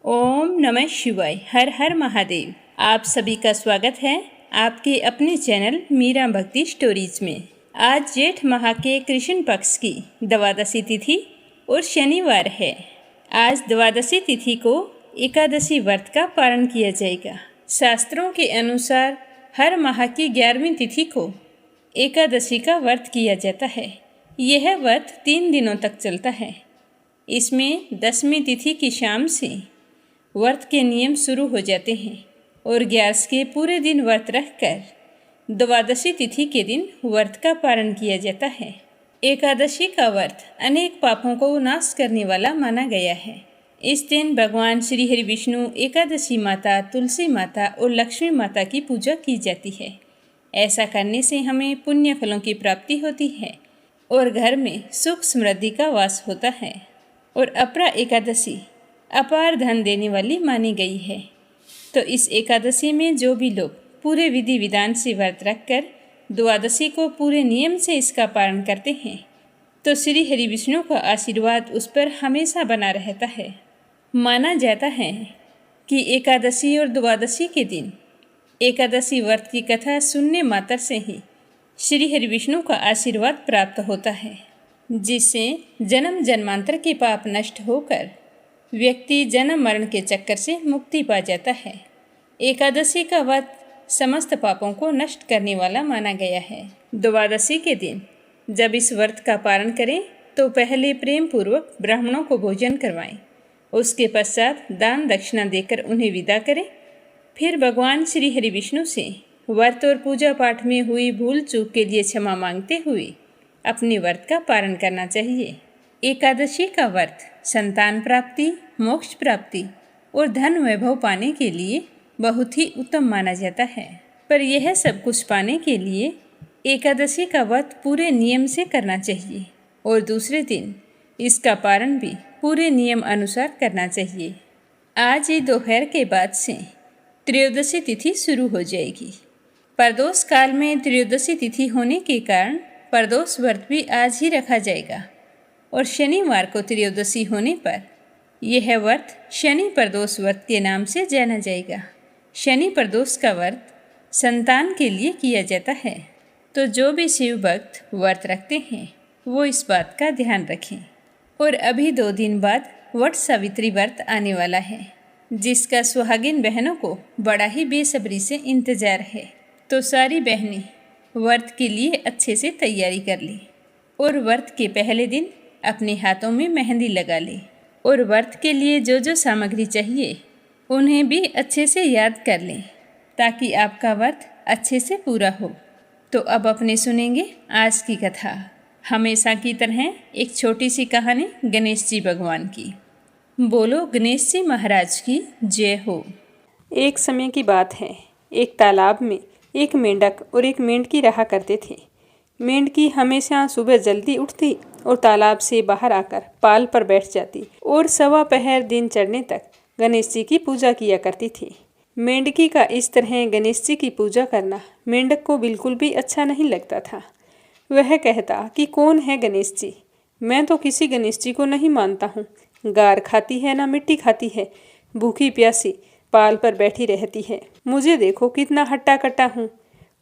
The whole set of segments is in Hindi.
ओम नमः शिवाय। हर हर महादेव। आप सभी का स्वागत है आपके अपने चैनल मीरा भक्ति स्टोरीज में। आज जेठ माह के कृष्ण पक्ष की द्वादशी तिथि और शनिवार है। आज द्वादशी तिथि को एकादशी व्रत का पारण किया जाएगा। शास्त्रों के अनुसार हर माह की 11वीं तिथि को एकादशी का व्रत किया जाता है। यह व्रत 3 दिनों तक चलता है। इसमें 10वीं तिथि की शाम से व्रत के नियम शुरू हो जाते हैं और 11 के पूरे दिन व्रत रखकर द्वादशी तिथि के दिन व्रत का पारण किया जाता है। एकादशी का व्रत अनेक पापों को नाश करने वाला माना गया है। इस दिन भगवान श्री हरि विष्णु, एकादशी माता, तुलसी माता और लक्ष्मी माता की पूजा की जाती है। ऐसा करने से हमें पुण्य फलों की प्राप्ति होती है और घर में सुख समृद्धि का वास होता है। और अपरा एकादशी अपार धन देने वाली मानी गई है। तो इस एकादशी में जो भी लोग पूरे विधि विधान से व्रत रखकर द्वादशी को पूरे नियम से इसका पालन करते हैं तो श्री हरि विष्णु का आशीर्वाद उस पर हमेशा बना रहता है। माना जाता है कि एकादशी और द्वादशी के दिन एकादशी व्रत की कथा सुनने मात्र से ही श्री हरि विष्णु का आशीर्वाद प्राप्त होता है, जिससे जन्म जन्मांतर के पाप नष्ट होकर व्यक्ति जन्म मरण के चक्कर से मुक्ति पा जाता है। एकादशी का व्रत समस्त पापों को नष्ट करने वाला माना गया है। द्वादशी के दिन जब इस व्रत का पारण करें तो पहले प्रेम पूर्वक ब्राह्मणों को भोजन करवाएं। उसके पश्चात दान दक्षिणा देकर उन्हें विदा करें। फिर भगवान श्री हरि विष्णु से व्रत और पूजा पाठ में हुई भूल चूक के लिए क्षमा मांगते हुए अपने व्रत का पारण करना चाहिए। एकादशी का व्रत संतान प्राप्ति, मोक्ष प्राप्ति और धन वैभव पाने के लिए बहुत ही उत्तम माना जाता है। पर यह सब कुछ पाने के लिए एकादशी का व्रत पूरे नियम से करना चाहिए और दूसरे दिन इसका पारण भी पूरे नियम अनुसार करना चाहिए। आज ही दोपहर के बाद से त्रयोदशी तिथि शुरू हो जाएगी। प्रदोष काल में त्रयोदशी तिथि होने के कारण प्रदोष व्रत भी आज ही रखा जाएगा और शनिवार को त्रयोदशी होने पर यह व्रत शनि प्रदोष व्रत के नाम से जाना जाएगा। शनि प्रदोष का व्रत संतान के लिए किया जाता है। तो जो भी शिव भक्त व्रत रखते हैं वो इस बात का ध्यान रखें। और अभी 2 दिन बाद वट सावित्री व्रत आने वाला है, जिसका सुहागिन बहनों को बड़ा ही बेसब्री से इंतजार है। तो सारी बहनें व्रत के लिए अच्छे से तैयारी कर लें और व्रत के पहले दिन अपने हाथों में मेहंदी लगा लें और व्रत के लिए जो जो सामग्री चाहिए उन्हें भी अच्छे से याद कर लें ताकि आपका व्रत अच्छे से पूरा हो। तो अब अपने सुनेंगे आज की कथा। हमेशा की तरह एक छोटी सी कहानी गणेश जी भगवान की। बोलो गणेश जी महाराज की जय हो। एक समय की बात है। एक तालाब में एक मेंढक और एक मेंढकी रहा करते थे। मेंढकी हमेशा सुबह जल्दी उठती और तालाब से बाहर आकर पाल पर बैठ जाती और सवा पहर दिन चढ़ने तक गणेश जी की पूजा किया करती थी। मेंढकी का इस तरह गणेश जी की पूजा करना मेंढक को बिल्कुल भी अच्छा नहीं लगता था। वह कहता कि कौन है गणेश जी, मैं तो किसी गणेश जी को नहीं मानता हूँ। गार खाती है ना मिट्टी खाती है, भूखी प्यासी पाल पर बैठी रहती है। मुझे देखो कितना हट्टा कट्टा हूँ,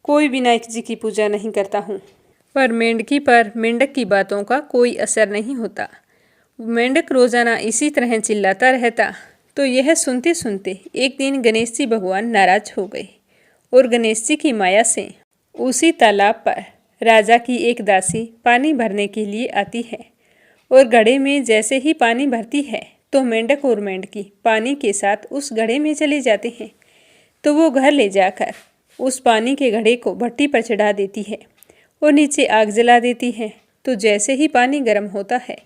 कोई विनायक जी की पूजा नहीं करता हूँ। पर मेंढकी पर मेंढक की बातों का कोई असर नहीं होता। मेंढक रोजाना इसी तरह चिल्लाता रहता। तो यह सुनते सुनते एक दिन गणेश जी भगवान नाराज हो गए और गणेश जी की माया से उसी तालाब पर राजा की एक दासी पानी भरने के लिए आती है और घड़े में जैसे ही पानी भरती है तो मेंढक और मेंढकी पानी के साथ उस घड़े में चले जाते हैं। तो वो घर ले जाकर उस पानी के घड़े को भट्टी पर चढ़ा देती है और नीचे आग जला देती है। तो जैसे ही पानी गर्म होता है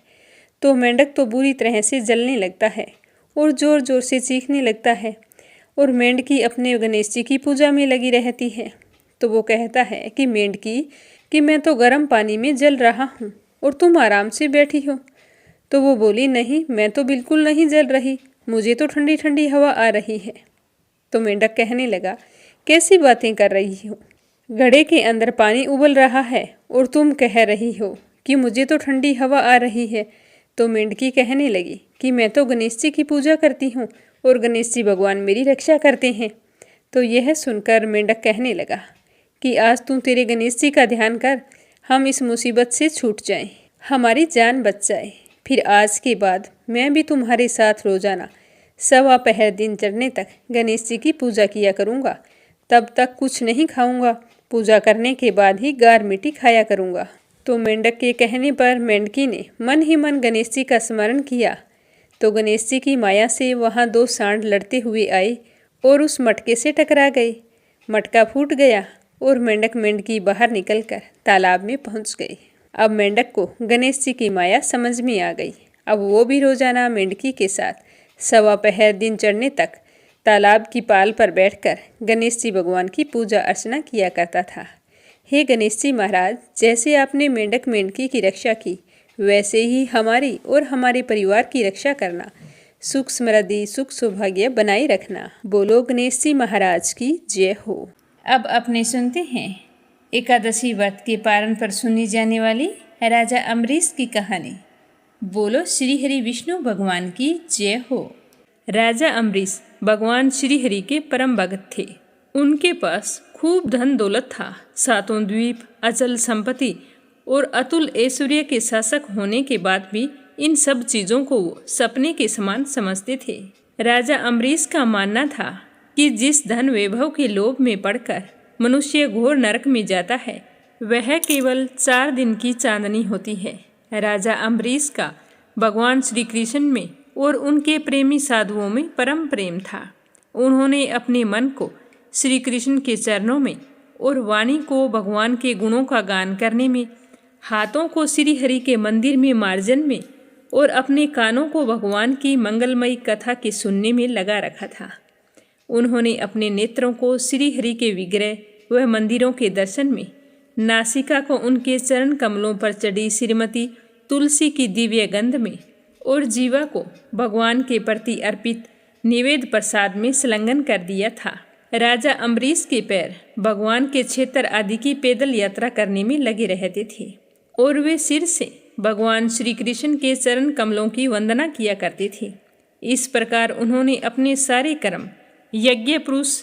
तो मेंढक तो बुरी तरह से जलने लगता है और ज़ोर ज़ोर से चीखने लगता है और मेंढकी अपने गणेश जी की पूजा में लगी रहती है। तो वो कहता है कि मेंढकी कि मैं तो गर्म पानी में जल रहा हूँ और तुम आराम से बैठी हो। तो वो बोली, नहीं, मैं तो बिल्कुल नहीं जल रही, मुझे तो ठंडी ठंडी हवा आ रही है। तो मेंढक कहने लगा, कैसी बातें कर रही हो, घड़े के अंदर पानी उबल रहा है और तुम कह रही हो कि मुझे तो ठंडी हवा आ रही है। तो मेंढकी कहने लगी कि मैं तो गणेश जी की पूजा करती हूँ और गणेश जी भगवान मेरी रक्षा करते हैं। तो यह सुनकर मेंढक कहने लगा कि आज तू तेरे गणेश जी का ध्यान कर, हम इस मुसीबत से छूट जाएं, हमारी जान बच जाए। फिर आज के बाद मैं भी तुम्हारे साथ रोजाना 1.25 पहर दिन चढ़ने तक गणेश जी की पूजा किया करूँगा। तब तक कुछ नहीं खाऊंगा, पूजा करने के बाद ही गार मिट्टी खाया करूँगा। तो मेंढक के कहने पर मेंढकी ने मन ही मन गणेश जी का स्मरण किया। तो गणेश जी की माया से वहाँ 2 सांड लड़ते हुए आए और उस मटके से टकरा गए। मटका फूट गया और मेंढक मेंढकी बाहर निकलकर तालाब में पहुँच गए। अब मेंढक को गणेश जी की माया समझ में आ गई। अब वो भी रोजाना मेंढकी के साथ 1.25 पहर दिन चढ़ने तक तालाब की पाल पर बैठकर गणेश जी भगवान की पूजा अर्चना किया करता था। हे गणेश जी महाराज, जैसे आपने मेंढक मेंढकी की रक्षा की, वैसे ही हमारी और हमारे परिवार की रक्षा करना, सुख समृद्धि सुख सौभाग्य बनाए रखना। बोलो गणेश जी महाराज की जय हो। अब अपने सुनते हैं एकादशी व्रत के पारण पर सुनी जाने वाली राजा अम्बरीश की कहानी। बोलो श्री हरि विष्णु भगवान की जय हो। राजा अम्बरीश भगवान श्री हरि के परम भक्त थे। उनके पास खूब धन दौलत था। 7 द्वीप, अचल संपत्ति और अतुल ऐश्वर्य के शासक होने के बाद भी इन सब चीज़ों को वो सपने के समान समझते थे। राजा अम्बरीश का मानना था कि जिस धन वैभव के लोभ में पड़कर मनुष्य घोर नरक में जाता है, वह केवल 4 दिन की चांदनी होती है। राजा अम्बरीश का भगवान श्री कृष्ण में और उनके प्रेमी साधुओं में परम प्रेम था। उन्होंने अपने मन को श्री कृष्ण के चरणों में और वाणी को भगवान के गुणों का गान करने में, हाथों को श्री हरि के मंदिर में मार्जन में और अपने कानों को भगवान की मंगलमयी कथा के सुनने में लगा रखा था। उन्होंने अपने नेत्रों को श्री हरि के विग्रह व मंदिरों के दर्शन में, नासिका को उनके चरण कमलों पर चढ़ी श्रीमती तुलसी की दिव्य गंध में और जीवा को भगवान के प्रति अर्पित निवेद प्रसाद में संलग्न कर दिया था। राजा अम्बरीश के पैर भगवान के क्षेत्र आदि की पैदल यात्रा करने में लगे रहते थे और वे सिर से भगवान श्री कृष्ण के चरण कमलों की वंदना किया करते थे। इस प्रकार उन्होंने अपने सारे कर्म यज्ञ पुरुष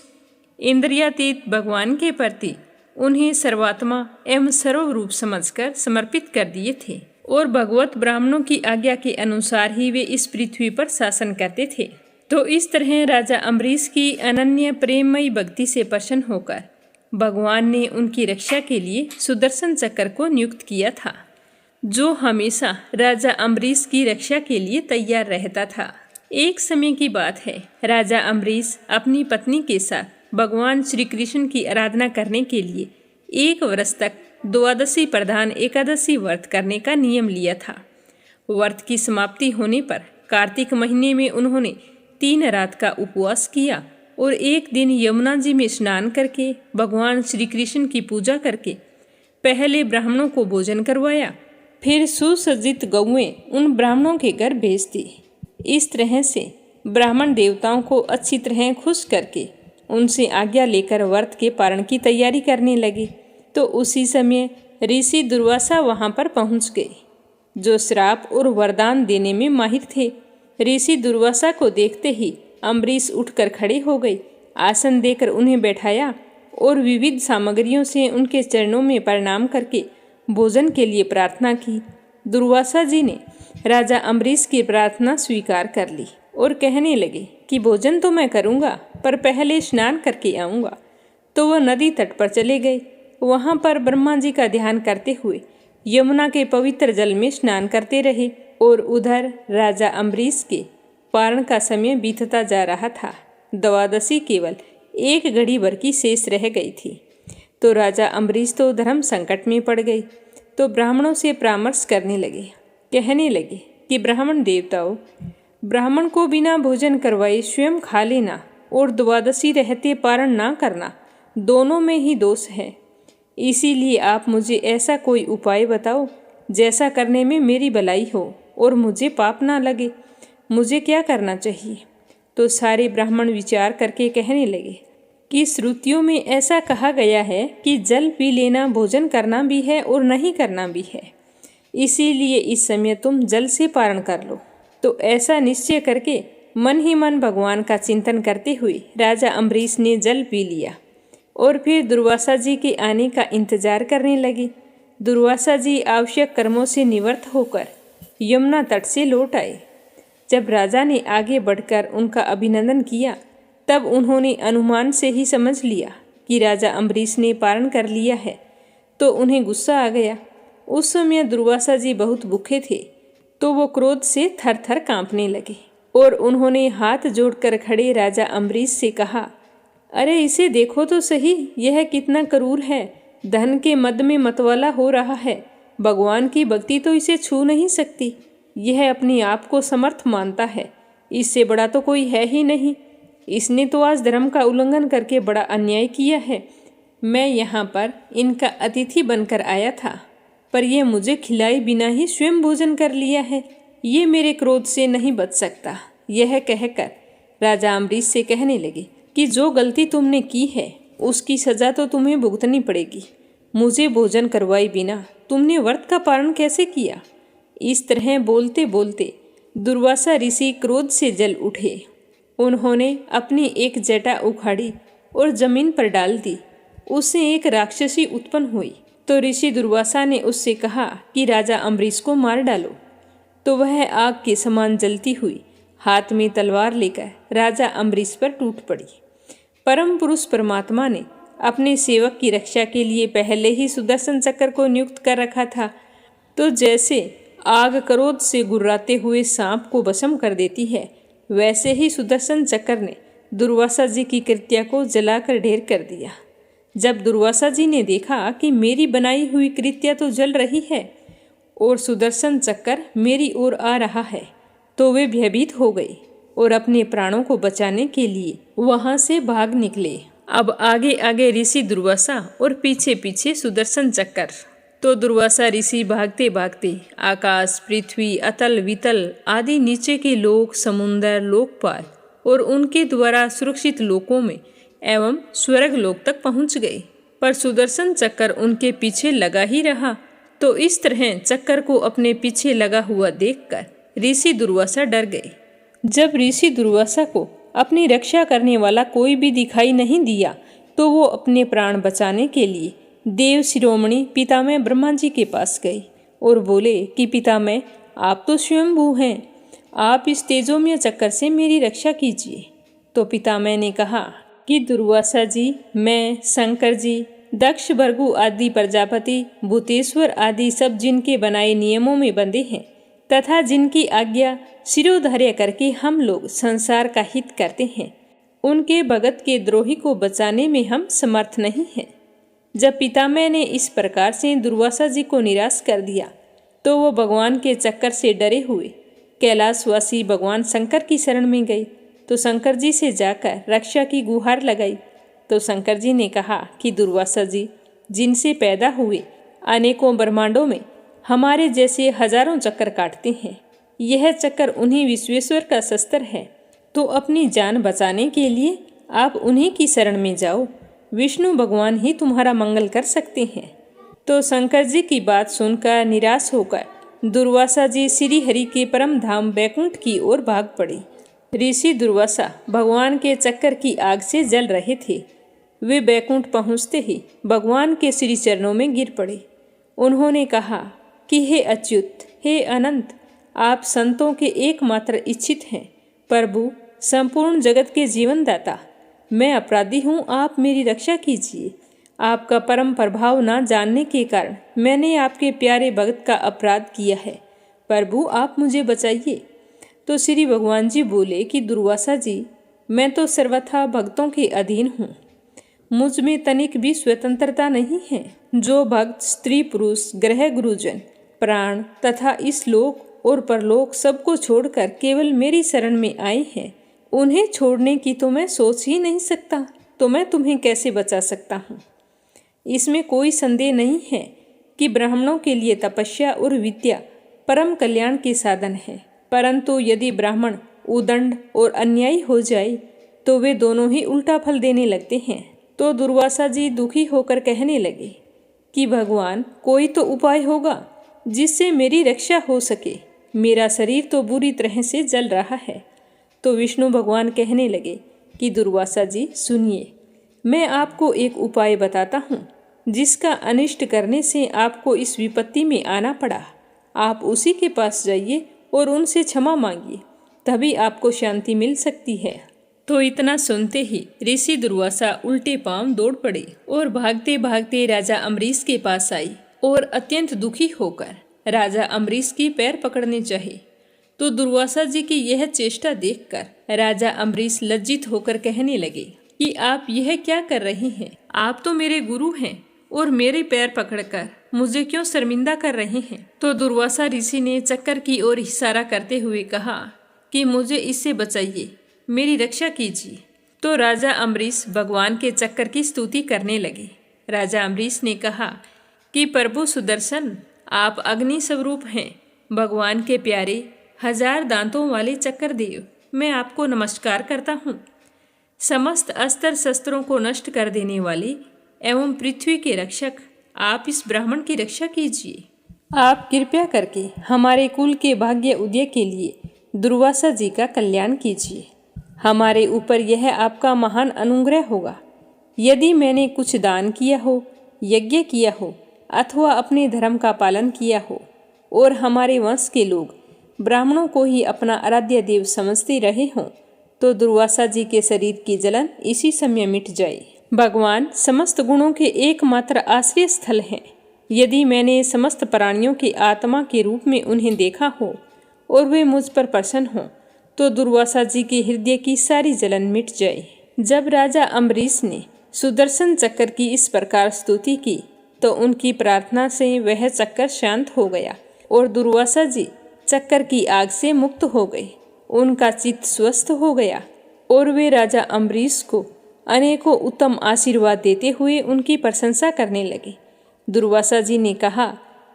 इंद्रियातीत भगवान के प्रति उन्हें सर्वात्मा एवं सर्वरूप समझकर समर्पित कर दिए थे और भगवत ब्राह्मणों की आज्ञा के अनुसार ही वे इस पृथ्वी पर शासन करते थे। तो इस तरह राजा अम्बरीश की अनन्य प्रेममयी भक्ति से प्रसन्न होकर भगवान ने उनकी रक्षा के लिए सुदर्शन चक्र को नियुक्त किया था, जो हमेशा राजा अम्बरीश की रक्षा के लिए तैयार रहता था। एक समय की बात है, राजा अम्बरीश अपनी पत्नी के साथ भगवान श्री कृष्ण की आराधना करने के लिए 1 वर्ष तक द्वादशी प्रधान एकादशी व्रत करने का नियम लिया था। व्रत की समाप्ति होने पर कार्तिक महीने में उन्होंने 3 रात का उपवास किया और एक दिन यमुना जी में स्नान करके भगवान श्री कृष्ण की पूजा करके पहले ब्राह्मणों को भोजन करवाया, फिर सुसज्जित गौएं उन ब्राह्मणों के घर भेज दी। इस तरह से ब्राह्मण देवताओं को अच्छी तरह खुश करके उनसे आज्ञा लेकर व्रत के पारण की तैयारी करने लगे। तो उसी समय ऋषि दुर्वासा वहां पर पहुंच गए, जो श्राप और वरदान देने में माहिर थे। ऋषि दुर्वासा को देखते ही अम्बरीश उठकर खड़े हो गए, आसन देकर उन्हें बैठाया और विविध सामग्रियों से उनके चरणों में प्रणाम करके भोजन के लिए प्रार्थना की। दुर्वासा जी ने राजा अम्बरीश की प्रार्थना स्वीकार कर ली और कहने लगे कि भोजन तो मैं करूँगा, पर पहले स्नान करके आऊँगा। तो वह नदी तट पर चले गए। वहाँ पर ब्रह्मा जी का ध्यान करते हुए यमुना के पवित्र जल में स्नान करते रहे और उधर राजा अम्बरीश के पारण का समय बीतता जा रहा था। द्वादशी केवल 1 घड़ी भर की शेष रह गई थी। तो राजा अम्बरीश तो धर्म संकट में पड़ गए। तो ब्राह्मणों से परामर्श करने लगे, कहने लगे कि ब्राह्मण देवताओं, ब्राह्मण को बिना भोजन करवाए स्वयं खा लेना और द्वादशी रहते पारण ना करना, दोनों में ही दोष है। इसीलिए आप मुझे ऐसा कोई उपाय बताओ जैसा करने में मेरी भलाई हो और मुझे पाप ना लगे। मुझे क्या करना चाहिए? तो सारे ब्राह्मण विचार करके कहने लगे कि श्रुतियों में ऐसा कहा गया है कि जल पी लेना भोजन करना भी है और नहीं करना भी है। इसीलिए इस समय तुम जल से पारण कर लो। तो ऐसा निश्चय करके मन ही मन भगवान का चिंतन करते हुए राजा अम्बरीश ने जल पी लिया और फिर दुर्वासा जी के आने का इंतजार करने लगे। दुर्वासा जी आवश्यक कर्मों से निवृत्त होकर यमुना तट से लौट आए। जब राजा ने आगे बढ़कर उनका अभिनंदन किया तब उन्होंने अनुमान से ही समझ लिया कि राजा अम्बरीश ने पारण कर लिया है, तो उन्हें गुस्सा आ गया। उस समय दुर्वासा जी बहुत भूखे थे, तो वो क्रोध से थर थर कांपने लगे और उन्होंने हाथ जोड़कर खड़े राजा अम्बरीश से कहा, अरे इसे देखो तो सही, यह कितना क्रूर है, धन के मद में मतवाला हो रहा है। भगवान की भक्ति तो इसे छू नहीं सकती। यह अपने आप को समर्थ मानता है, इससे बड़ा तो कोई है ही नहीं। इसने तो आज धर्म का उल्लंघन करके बड़ा अन्याय किया है। मैं यहाँ पर इनका अतिथि बनकर आया था, पर यह मुझे खिलाए बिना ही स्वयं भोजन कर लिया है। ये मेरे क्रोध से नहीं बच सकता। यह कहकर राजा अम्बरीश से कहने लगे कि जो गलती तुमने की है उसकी सजा तो तुम्हें भुगतनी पड़ेगी। मुझे भोजन करवाए बिना तुमने व्रत का पालन कैसे किया? इस तरह बोलते बोलते दुर्वासा ऋषि क्रोध से जल उठे। उन्होंने अपनी एक जटा उखाड़ी और जमीन पर डाल दी। उससे एक राक्षसी उत्पन्न हुई, तो ऋषि दुर्वासा ने उससे कहा कि राजा अम्बरीश को मार डालो। तो वह आग के समान जलती हुई हाथ में तलवार लेकर राजा अम्बरीश पर टूट पड़ी। परम पुरुष परमात्मा ने अपने सेवक की रक्षा के लिए पहले ही सुदर्शन चक्र को नियुक्त कर रखा था। तो जैसे आग क्रोध से गुर्राते हुए सांप को भस्म कर देती है, वैसे ही सुदर्शन चक्र ने दुर्वासा जी की कृत्या को जलाकर ढेर कर दिया। जब दुर्वासा जी ने देखा कि मेरी बनाई हुई कृत्या तो जल रही है और सुदर्शन चक्र मेरी ओर आ रहा है, तो वे भयभीत हो गए और अपने प्राणों को बचाने के लिए वहां से भाग निकले। अब आगे आगे ऋषि दुर्वासा और पीछे पीछे सुदर्शन चक्र। तो दुर्वासा ऋषि भागते भागते आकाश, पृथ्वी, अतल वितल आदि नीचे के लोक, समुंदर, लोकपाल और उनके द्वारा सुरक्षित लोकों में एवं स्वर्ग लोक तक पहुंच गए। पर सुदर्शन चक्र उनके पीछे लगा ही रहा। तो इस तरह चक्कर को अपने पीछे लगा हुआ देखकर ऋषि दुर्वासा डर गए। जब ऋषि दुर्वासा को अपनी रक्षा करने वाला कोई भी दिखाई नहीं दिया, तो वो अपने प्राण बचाने के लिए देव शिरोमणि पितामह ब्रह्मा जी के पास गए और बोले कि पितामह, आप तो स्वयंभू हैं, आप इस तेजोमय चक्कर से मेरी रक्षा कीजिए। तो पितामह ने कहा कि दुर्वासा जी, मैं, शंकर जी, दक्ष, भृगु आदि प्रजापति, भूतेश्वर आदि सब जिनके बनाए नियमों में बंधे हैं तथा जिनकी आज्ञा शिरोधार्य करके हम लोग संसार का हित करते हैं, उनके भगत के द्रोही को बचाने में हम समर्थ नहीं हैं। जब पितामह ने इस प्रकार से दुर्वासा जी को निराश कर दिया, तो वो भगवान के चक्कर से डरे हुए कैलाशवासी भगवान शंकर की शरण में गई। तो शंकर जी से जाकर रक्षा की गुहार लगाई। तो शंकर जी ने कहा कि दुर्वासा जी, जिनसे पैदा हुए अनेकों ब्रह्मांडों में हमारे जैसे हजारों चक्कर काटते हैं, यह चक्कर उन्हीं विश्वेश्वर का शस्त्र है। तो अपनी जान बचाने के लिए आप उन्हीं की शरण में जाओ। विष्णु भगवान ही तुम्हारा मंगल कर सकते हैं। तो शंकर जी की बात सुनकर निराश होकर दुर्वासा जी श्री हरि के परम धाम बैकुंठ की ओर भाग पड़े। ऋषि दुर्वासा भगवान के चक्कर की आग से जल रहे थे। वे बैकुंठ पहुँचते ही भगवान के श्री चरणों में गिर पड़े। उन्होंने कहा कि हे अच्युत, हे अनंत, आप संतों के एकमात्र इच्छित हैं। प्रभु, संपूर्ण जगत के जीवनदाता, मैं अपराधी हूँ, आप मेरी रक्षा कीजिए। आपका परम प्रभाव न जानने के कारण मैंने आपके प्यारे भक्त का अपराध किया है। प्रभु, आप मुझे बचाइए। तो श्री भगवान जी बोले कि दुर्वासा जी, मैं तो सर्वथा भक्तों के अधीन हूँ, मुझ में तनिक भी स्वतंत्रता नहीं है। जो भक्त स्त्री पुरुष, ग्रह गुरुजन, प्राण तथा इस लोक और परलोक सबको छोड़कर केवल मेरी शरण में आए हैं, उन्हें छोड़ने की तो मैं सोच ही नहीं सकता। तो मैं तुम्हें कैसे बचा सकता हूँ? इसमें कोई संदेह नहीं है कि ब्राह्मणों के लिए तपस्या और विद्या परम कल्याण के साधन है, परंतु यदि ब्राह्मण उदंड और अन्यायी हो जाए तो वे दोनों ही उल्टा फल देने लगते हैं। तो दुर्वासा जी दुखी होकर कहने लगे कि भगवान, कोई तो उपाय होगा। जिससे मेरी रक्षा हो सके। मेरा शरीर तो बुरी तरह से जल रहा है। तो विष्णु भगवान कहने लगे कि दुर्वासा जी सुनिए, मैं आपको एक उपाय बताता हूँ जिसका अनिष्ट करने से आपको इस विपत्ति में आना पड़ा। आप उसी के पास जाइए और उनसे क्षमा मांगिए, तभी आपको शांति मिल सकती है। तो इतना सुनते ही ऋषि दुर्वासा उल्टे पांव दौड़ पड़े और भागते भागते राजा अम्बरीश के पास आई और अत्यंत दुखी होकर राजा अम्बरीश की पैर पकड़ने चाहे। तो दुर्वासा जी की यह चेष्टा देखकर राजा अम्बरीश लज्जित होकर कहने लगे कि आप यह क्या कर रहे हैं? आप तो मेरे गुरु हैं और मेरे पैर पकड़कर मुझे क्यों शर्मिंदा कर रहे हैं? तो दुर्वासा ऋषि ने चक्कर की ओर इशारा करते हुए कहा कि मुझे इससे बचाइए, मेरी रक्षा कीजिए। तो राजा अम्बरीश भगवान के चक्कर की स्तुति करने लगे। राजा अम्बरीश ने कहा कि प्रभु सुदर्शन, आप अग्नि स्वरूप हैं, भगवान के प्यारे 1000 दांतों वाले चक्कर देव, मैं आपको नमस्कार करता हूँ। समस्त अस्त्र शस्त्रों को नष्ट कर देने वाले एवं पृथ्वी के रक्षक, आप इस ब्राह्मण की रक्षा कीजिए। आप कृपया करके हमारे कुल के भाग्य उदय के लिए दुर्वासा जी का कल्याण कीजिए। हमारे ऊपर यह आपका महान अनुग्रह होगा। यदि मैंने कुछ दान किया हो, यज्ञ किया हो अथवा अपने धर्म का पालन किया हो और हमारे वंश के लोग ब्राह्मणों को ही अपना आराध्य देव समझते रहे हों, तो दुर्वासा जी के शरीर की जलन इसी समय मिट जाए। भगवान समस्त गुणों के एकमात्र आश्रय स्थल हैं। यदि मैंने समस्त प्राणियों की आत्मा के रूप में उन्हें देखा हो और वे मुझ पर प्रसन्न हों, तो दुर्वासा जी के हृदय की सारी जलन मिट जाए। जब राजा अम्बरीश ने सुदर्शन चक्कर की इस प्रकार स्तुति की, तो उनकी प्रार्थना से वह चक्कर शांत हो गया और दुर्वासा जी चक्कर की आग से मुक्त हो गए। उनका चित्त स्वस्थ हो गया और वे राजा अम्बरीश को अनेकों उत्तम आशीर्वाद देते हुए उनकी प्रशंसा करने लगे। दुर्वासा जी ने कहा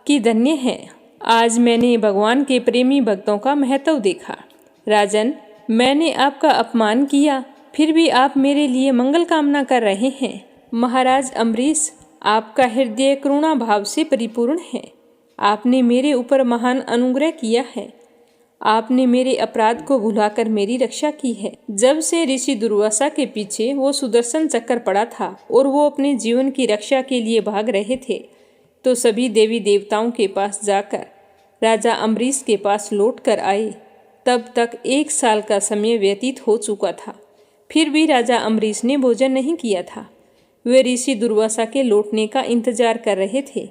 कि धन्य है, आज मैंने भगवान के प्रेमी भक्तों का महत्व देखा। राजन, मैंने आपका अपमान किया, फिर भी आप मेरे लिए मंगल कामना कर रहे हैं। महाराज अम्बरीश, आपका हृदय करुणा भाव से परिपूर्ण है। आपने मेरे ऊपर महान अनुग्रह किया है। आपने मेरे अपराध को भुलाकर मेरी रक्षा की है। जब से ऋषि दुर्वासा के पीछे वो सुदर्शन चक्कर पड़ा था और वो अपने जीवन की रक्षा के लिए भाग रहे थे, तो सभी देवी देवताओं के पास जाकर राजा अम्बरीश के पास लौट कर आए। तब तक 1 साल का समय व्यतीत हो चुका था। फिर भी राजा अम्बरीश ने भोजन नहीं किया था। वे ऋषि दुर्वासा के लौटने का इंतजार कर रहे थे।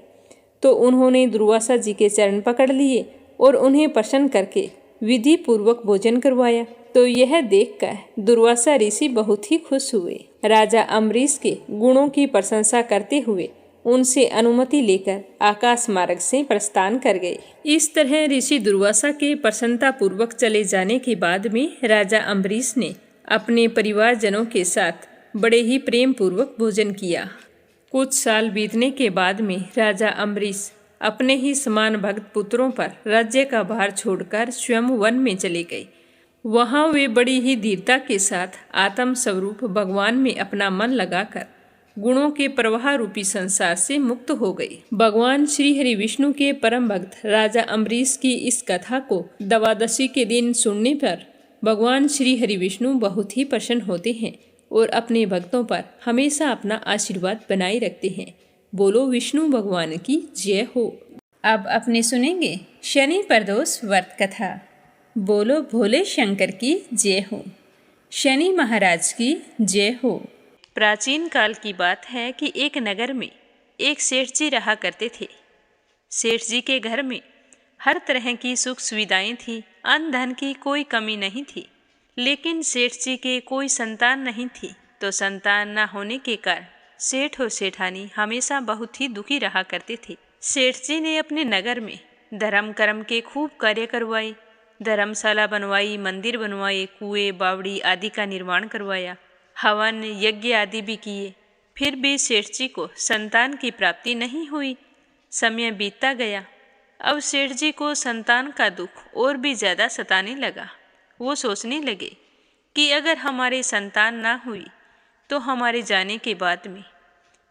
तो उन्होंने दुर्वासा जी के चरण पकड़ लिए और उन्हें प्रसन्न करके विधि पूर्वक भोजन करवाया। तो यह देखकर दुर्वासा ऋषि बहुत ही खुश हुए। राजा अम्बरीश के गुणों की प्रशंसा करते हुए उनसे अनुमति लेकर आकाश मार्ग से प्रस्थान कर गए। इस तरह ऋषि दुर्वासा के प्रसन्नता पूर्वक चले जाने के बाद में राजा अम्बरीश ने अपने परिवारजनों के साथ बड़े ही प्रेम पूर्वक भोजन किया। कुछ साल बीतने के बाद में राजा अम्बरीश अपने ही समान भक्त पुत्रों पर राज्य का भार छोड़कर स्वयं वन में चले गए। वहाँ वे बड़ी ही धीरता के साथ आत्म स्वरूप भगवान में अपना मन लगाकर गुणों के प्रवाह रूपी संसार से मुक्त हो गए। भगवान श्री हरि विष्णु के परम भक्त राजा अम्बरीश की इस कथा को द्वादशी के दिन सुनने पर भगवान श्री हरि विष्णु बहुत ही प्रसन्न होते हैं और अपने भक्तों पर हमेशा अपना आशीर्वाद बनाए रखते हैं। बोलो विष्णु भगवान की जय हो। अब अपने सुनेंगे शनि प्रदोष व्रत कथा। बोलो भोले शंकर की जय हो, शनि महाराज की जय हो। प्राचीन काल की बात है कि एक नगर में एक सेठ जी रहा करते थे। सेठ जी के घर में हर तरह की सुख सुविधाएं थी, अन्न धन की कोई कमी नहीं थी। लेकिन सेठ जी के कोई संतान नहीं थी, तो संतान न होने के कारण सेठ और सेठानी हमेशा बहुत ही दुखी रहा करते थे। सेठ जी ने अपने नगर में धर्म कर्म के खूब कार्य करवाए, धर्मशाला बनवाई, मंदिर बनवाए, कुएं बावड़ी आदि का निर्माण करवाया, हवन यज्ञ आदि भी किए। फिर भी सेठ जी को संतान की प्राप्ति नहीं हुई। समय बीतता गया। अब सेठ जी को संतान का दुख और भी ज़्यादा सताने लगा। वो सोचने लगे कि अगर हमारे संतान ना हुई तो हमारे जाने के बाद में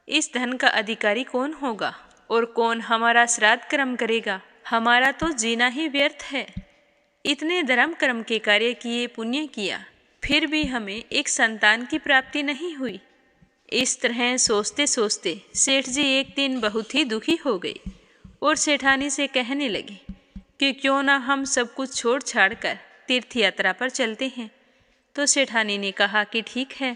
इस धन का अधिकारी कौन होगा और कौन हमारा श्राद्ध कर्म करेगा। हमारा तो जीना ही व्यर्थ है। इतने धर्म कर्म के कार्य किए, पुण्य किया, फिर भी हमें एक संतान की प्राप्ति नहीं हुई। इस तरह सोचते सोचते सेठ जी एक दिन बहुत ही दुखी हो गए और सेठानी से कहने लगे कि क्यों ना हम सब कुछ छोड़ छाड़ कर तीर्थ यात्रा पर चलते हैं। तो सेठानी ने कहा कि ठीक है।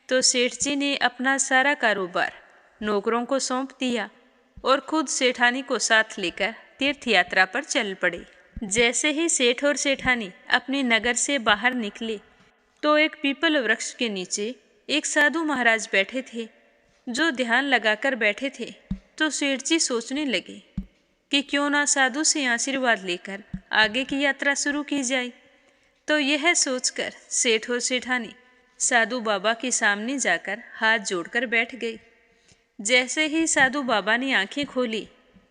तो सेठ जी ने अपना सारा कारोबार नौकरों को सौंप दिया और खुद सेठानी को साथ लेकर तीर्थ यात्रा पर चल पड़े। जैसे ही सेठ और सेठानी अपने नगर से बाहर निकले तो एक पीपल वृक्ष के नीचे एक साधु महाराज बैठे थे, जो ध्यान लगाकर बैठे थे। तो सेठ जी सोचने लगे कि क्यों ना साधु से आशीर्वाद लेकर आगे की यात्रा शुरू की जाए। तो यह सोचकर सेठ और सेठानी साधु बाबा के सामने जाकर हाथ जोड़कर बैठ गए। जैसे ही साधु बाबा ने आंखें खोली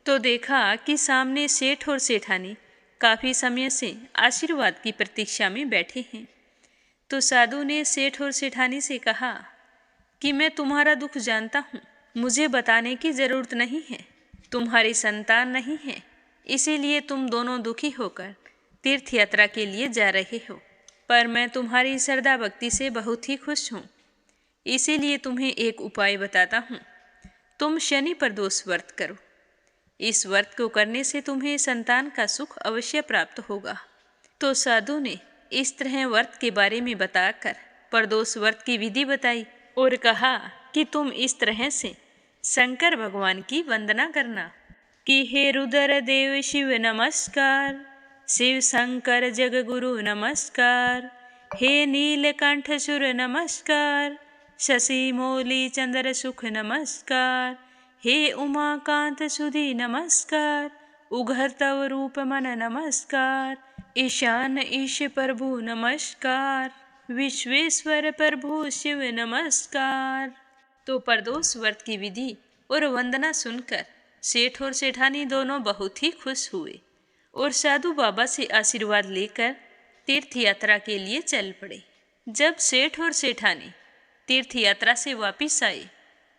तो देखा कि सामने सेठ और सेठानी काफ़ी समय से आशीर्वाद की प्रतीक्षा में बैठे हैं। तो साधु ने सेठ और सेठानी से कहा कि मैं तुम्हारा दुख जानता हूँ, मुझे बताने की ज़रूरत नहीं है। तुम्हारी संतान नहीं है, इसीलिए तुम दोनों दुखी होकर तीर्थ यात्रा के लिए जा रहे हो। पर मैं तुम्हारी श्रद्धा भक्ति से बहुत ही खुश हूँ, इसीलिए तुम्हें एक उपाय बताता हूँ। तुम शनि प्रदोष व्रत करो। इस व्रत को करने से तुम्हें संतान का सुख अवश्य प्राप्त होगा। तो साधु ने इस तरह व्रत के बारे में बताकर प्रदोष व्रत की विधि बताई और कहा कि तुम इस तरह से शंकर भगवान की वंदना करना कि हे रुद्र देव शिव नमस्कार, शिव शंकर जग गुरु नमस्कार, हे नीलकंठ सुर नमस्कार, शशि मौली चंद्र सुख नमस्कार, हे उमाकांत सुधी नमस्कार, उघर तव रूप मन नमस्कार, ईशान ईश प्रभु नमस्कार, विश्वेश्वर प्रभु शिव नमस्कार। तो प्रदोष व्रत की विधि और वंदना सुनकर सेठ और सेठानी दोनों बहुत ही खुश हुए और साधु बाबा से आशीर्वाद लेकर तीर्थ यात्रा के लिए चल पड़े। जब सेठ और सेठानी तीर्थ यात्रा से वापिस आए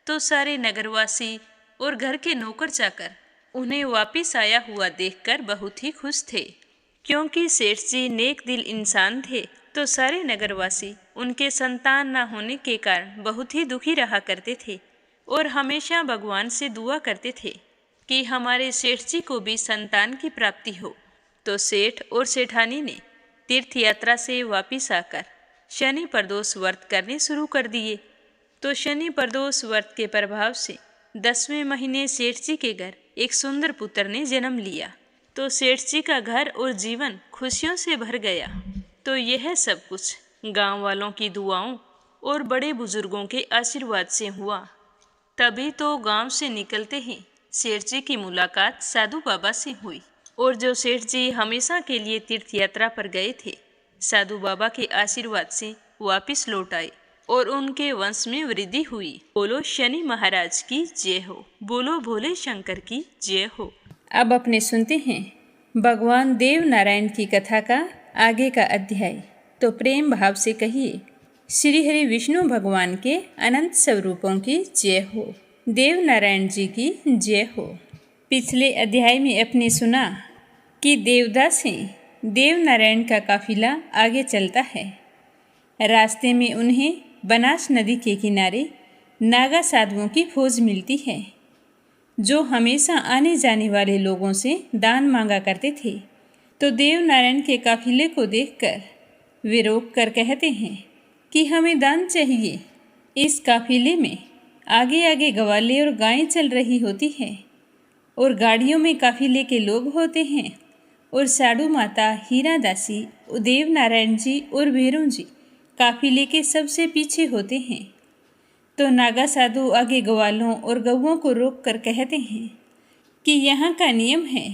तो सारे नगरवासी और घर के नौकर चाकर उन्हें वापिस आया हुआ देखकर बहुत ही खुश थे। क्योंकि सेठ जी नेक दिल इंसान थे, तो सारे नगरवासी उनके संतान न होने के कारण बहुत ही दुखी रहा करते थे और हमेशा भगवान से दुआ करते थे कि हमारे सेठ जी को भी संतान की प्राप्ति हो। तो सेठ और सेठानी ने तीर्थ यात्रा से वापिस आकर शनि प्रदोष व्रत करने शुरू कर दिए। तो शनि प्रदोष व्रत के प्रभाव से 10वें महीने सेठ जी के घर एक सुंदर पुत्र ने जन्म लिया। तो सेठ जी का घर और जीवन खुशियों से भर गया। तो यह सब कुछ गांव वालों की दुआओं और बड़े बुजुर्गों के आशीर्वाद से हुआ। तभी तो गांव से निकलते ही सेठ जी की मुलाकात साधु बाबा से हुई और जो सेठ जी हमेशा के लिए तीर्थ यात्रा पर गए थे, साधु बाबा के आशीर्वाद से वापिस लौट आए और उनके वंश में वृद्धि हुई। बोलो शनि महाराज की जय हो, बोलो भोले शंकर की जय हो। अब अपने सुनते हैं भगवान देव नारायण की कथा का आगे का अध्याय। तो प्रेम भाव से कहिए, श्री हरि विष्णु भगवान के अनंत स्वरूपों की जय हो, देव नारायण जी की जय हो। पिछले अध्याय में अपने सुना कि देवदास से देव नारायण का काफिला आगे चलता है। रास्ते में उन्हें बनास नदी के किनारे नागा साधुओं की फौज मिलती है, जो हमेशा आने जाने वाले लोगों से दान मांगा करते थे। तो देव नारायण के काफिले को देखकर वे रोक कर कहते हैं कि हमें दान चाहिए। इस काफिले में आगे आगे ग्वाले और गायें चल रही होती हैं और गाड़ियों में काफिले के लोग होते हैं और साधु माता हीरा दासी, देव नारायण जी और भैरू जी काफिले के सबसे पीछे होते हैं। तो नागा साधु आगे ग्वालों और गौओं को रोक कर कहते हैं कि यहाँ का नियम है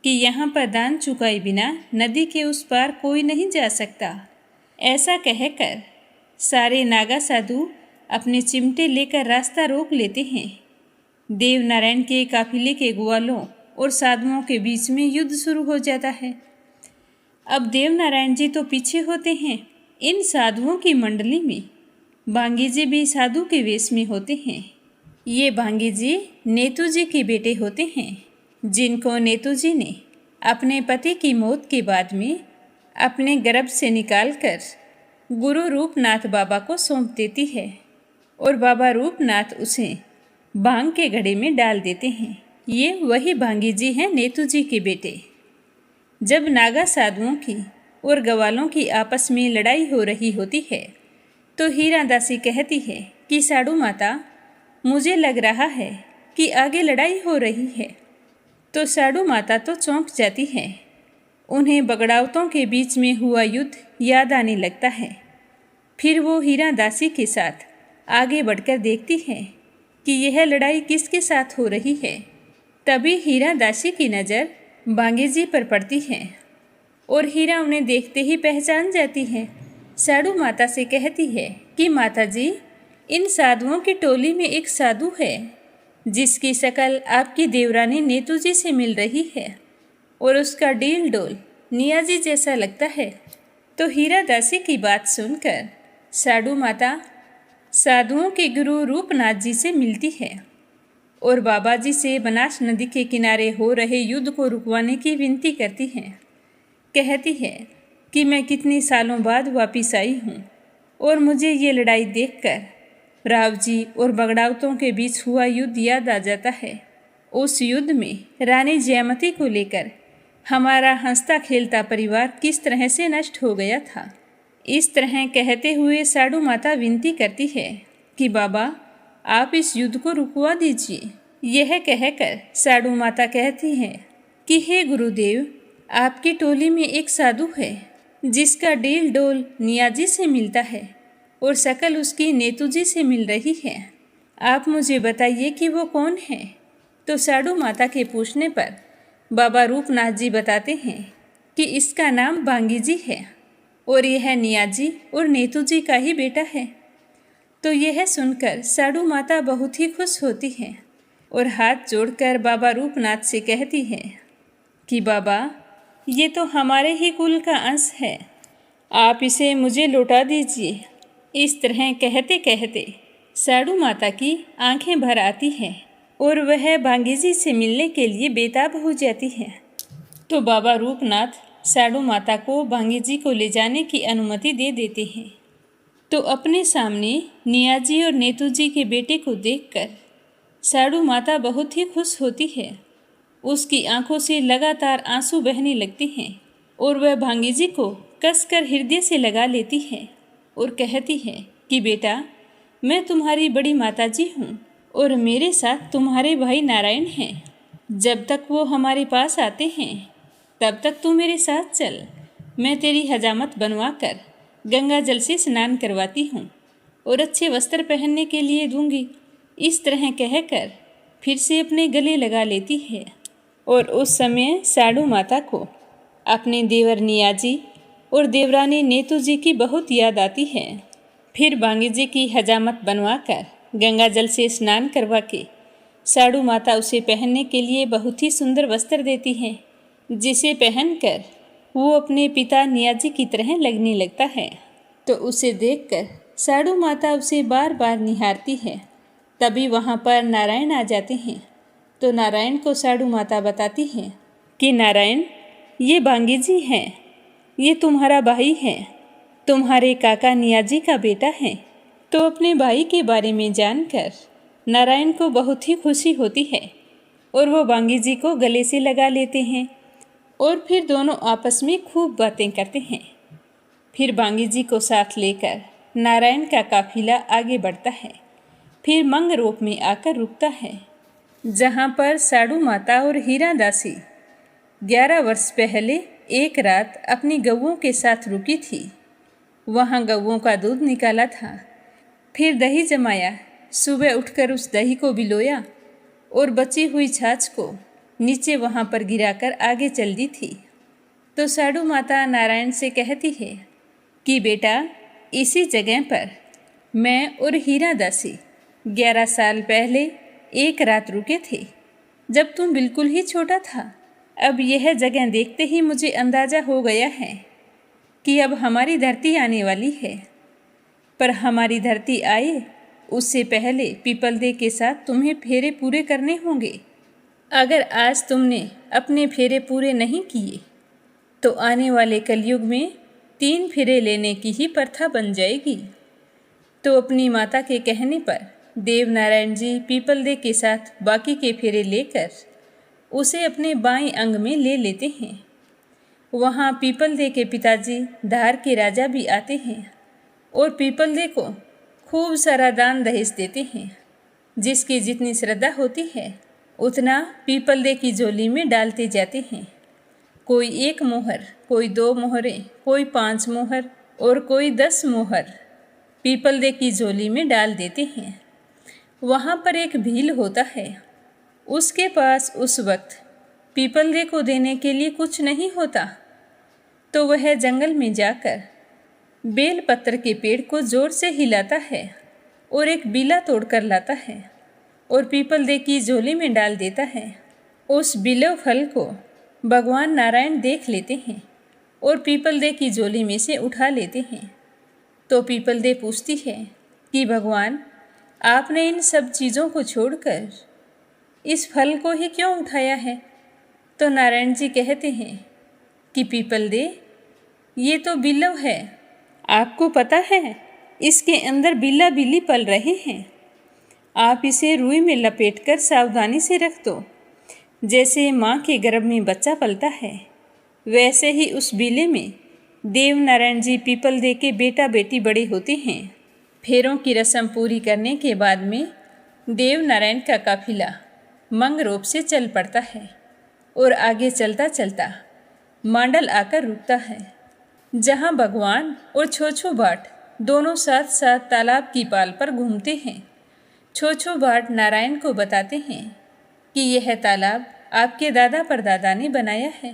कि यहाँ पर दान चुकाए बिना नदी के उस पार कोई नहीं जा सकता। ऐसा कहकर सारे नागा साधु अपने चिमटे लेकर रास्ता रोक लेते हैं। देव नारायण के काफिले के ग्वालों और साधुओं के बीच में युद्ध शुरू हो जाता है। अब देव नारायण जी तो पीछे होते हैं। इन साधुओं की मंडली में भांगी जी भी साधु के वेश में होते हैं। ये भांगी जी नेतू जी के बेटे होते हैं, जिनको नेतू जी ने अपने पति की मौत के बाद में अपने गर्भ से निकालकर गुरु रूपनाथ बाबा को सौंप देती है और बाबा रूपनाथ उसे भांग के घड़े में डाल देते हैं। ये वही भांगी जी हैं, नेतू जी के बेटे। जब नागा साधुओं की और ग्वालों की आपस में लड़ाई हो रही होती है तो हीरा दासी कहती है कि साधु माता, मुझे लग रहा है कि आगे लड़ाई हो रही है। तो साधु माता तो चौंक जाती है। उन्हें बगड़ावतों के बीच में हुआ युद्ध याद आने लगता है। फिर वो हीरा दासी के साथ आगे बढ़कर देखती है कि यह लड़ाई किसके साथ हो रही है। तभी हीरा दासी की नज़र भांगे जी पर पड़ती है और हीरा उन्हें देखते ही पहचान जाती है। साधु माता से कहती है कि माता जी, इन साधुओं की टोली में एक साधु है जिसकी शक्ल आपकी देवरानी नेतू जी से मिल रही है और उसका डील डोल नियाजी जैसा लगता है। तो हीरा दासी की बात सुनकर साधु माता साधुओं के गुरु रूपनाथ जी से मिलती है और बाबा जी से बनास नदी के किनारे हो रहे युद्ध को रुकवाने की विनती करती है। कहती है कि मैं कितने सालों बाद वापिस आई हूँ और मुझे ये लड़ाई देखकर राव जी और बगड़ावतों के बीच हुआ युद्ध याद आ जाता है। उस युद्ध में रानी जयमती को लेकर हमारा हंसता खेलता परिवार किस तरह से नष्ट हो गया था। इस तरह कहते हुए साधु माता विनती करती है कि बाबा, आप इस युद्ध को रुकवा दीजिए। यह कहकर साधु माता कहती है कि हे गुरुदेव, आपकी टोली में एक साधु है जिसका डील डोल नियाजी से मिलता है और शक्ल उसकी नेतू जी से मिल रही है। आप मुझे बताइए कि वो कौन है। तो साधु माता के पूछने पर बाबा रूपनाथ जी बताते हैं कि इसका नाम भांगी जी है और यह नियाजी और नेतू जी का ही बेटा है। तो यह सुनकर साधु माता बहुत ही खुश होती है और हाथ जोड़कर बाबा रूपनाथ से कहती है कि बाबा, ये तो हमारे ही कुल का अंश है, आप इसे मुझे लौटा दीजिए। इस तरह कहते कहते साधु माता की आंखें भर आती हैं और वह भांगी जी से मिलने के लिए बेताब हो जाती है। तो बाबा रूपनाथ साधु माता को भांगी जी को ले जाने की अनुमति दे देते हैं। तो अपने सामने नियाजी और नेतू जी के बेटे को देखकर साधु माता बहुत ही खुश होती है। उसकी आंखों से लगातार आंसू बहने लगते हैं और वह भांगी जी को कसकर हृदय से लगा लेती है और कहती है कि बेटा, मैं तुम्हारी बड़ी माता जी हूँ और मेरे साथ तुम्हारे भाई नारायण हैं। जब तक वो हमारे पास आते हैं तब तक तू मेरे साथ चल। मैं तेरी हजामत बनवा कर गंगा जल से स्नान करवाती हूँ और अच्छे वस्त्र पहनने के लिए दूंगी। इस तरह कहकर फिर से अपने गले लगा लेती है और उस समय साधु माता को अपने देवर नियाजी और देवरानी नेतू जी की बहुत याद आती है। फिर भांगी जी की हजामत बनवा कर गंगा जल से स्नान करवा के साधु माता उसे पहनने के लिए बहुत ही सुंदर वस्त्र देती है, जिसे पहनकर वो अपने पिता नियाजी की तरह लगने लगता है। तो उसे देखकर साधु माता उसे बार बार निहारती है। तभी वहाँ पर नारायण आ जाते हैं। तो नारायण को साधु माता बताती है कि नारायण, ये भांगी जी हैं, ये तुम्हारा भाई है, तुम्हारे काका नियाजी का बेटा है। तो अपने भाई के बारे में जानकर नारायण को बहुत ही खुशी होती है और वो भांगी जी को गले से लगा लेते हैं और फिर दोनों आपस में खूब बातें करते हैं। फिर भांगी जी को साथ लेकर नारायण का काफिला आगे बढ़ता है। फिर मंगरोप में आकर रुकता है, जहाँ पर साधु माता और हीरा दासी 11 वर्ष पहले एक रात अपनी गऊओं के साथ रुकी थी। वहाँ गऊओं का दूध निकाला था, फिर दही जमाया। सुबह उठकर उस दही को भिगोया और बची हुई छाछ को नीचे वहाँ पर गिराकर आगे चल दी थी। तो साधु माता नारायण से कहती है कि बेटा, इसी जगह पर मैं और हीरा दासी 11 साल पहले एक रात रुके थे, जब तुम बिल्कुल ही छोटा था। अब यह जगह देखते ही मुझे अंदाज़ा हो गया है कि अब हमारी धरती आने वाली है। पर हमारी धरती आए उससे पहले पीपलदे के साथ तुम्हें फेरे पूरे करने होंगे। अगर आज तुमने अपने फेरे पूरे नहीं किए तो आने वाले कलयुग में 3 फेरे लेने की ही प्रथा बन जाएगी। तो अपनी माता के कहने पर देवनारायण जी पीपलदेव के साथ बाकी के फेरे लेकर उसे अपने बाएं अंग में ले लेते हैं। वहाँ पीपलदेव के पिताजी धार के राजा भी आते हैं और पीपलदेव को खूब सारा दान दहेज देते हैं। जिसकी जितनी श्रद्धा होती है उतना पीपलदेव की झोली में डालते जाते हैं। कोई 1 मोहर, कोई 2 मोहरें, कोई 5 मोहर और कोई 10 मोहर पीपलदेव की झोली में डाल देते हैं। वहाँ पर एक भील होता है। उसके पास उस वक्त पीपलदेव को देने के लिए कुछ नहीं होता, तो वह जंगल में जाकर बेल पत्र के पेड़ को जोर से हिलाता है और एक बीला तोड़कर लाता है और पीपलदेव की झोली में डाल देता है। उस बिलव फल को भगवान नारायण देख लेते हैं और पीपलदेव की झोली में से उठा लेते हैं। तो पीपलदेव पूछती है कि भगवान, आपने इन सब चीज़ों को छोड़कर इस फल को ही क्यों उठाया है? तो नारायण जी कहते हैं कि पीपलदेव, ये तो बिल्व है। आपको पता है इसके अंदर बिल्ला बिल्ली पल रहे हैं। आप इसे रुई में लपेटकर सावधानी से रख दो। जैसे माँ के गर्भ में बच्चा पलता है, वैसे ही उस बिल्ले में देवनारायण जी पीपलदेव के बेटा बेटी बड़े होते हैं। फेरों की रस्म पूरी करने के बाद में देवनारायण का काफिला मंगरोप से चल पड़ता है और आगे चलता चलता मांडल आकर रुकता है, जहाँ भगवान और छोछो बाट दोनों साथ साथ तालाब की पाल पर घूमते हैं। छोछो बाट नारायण को बताते हैं कि यह तालाब आपके दादा परदादा ने बनाया है।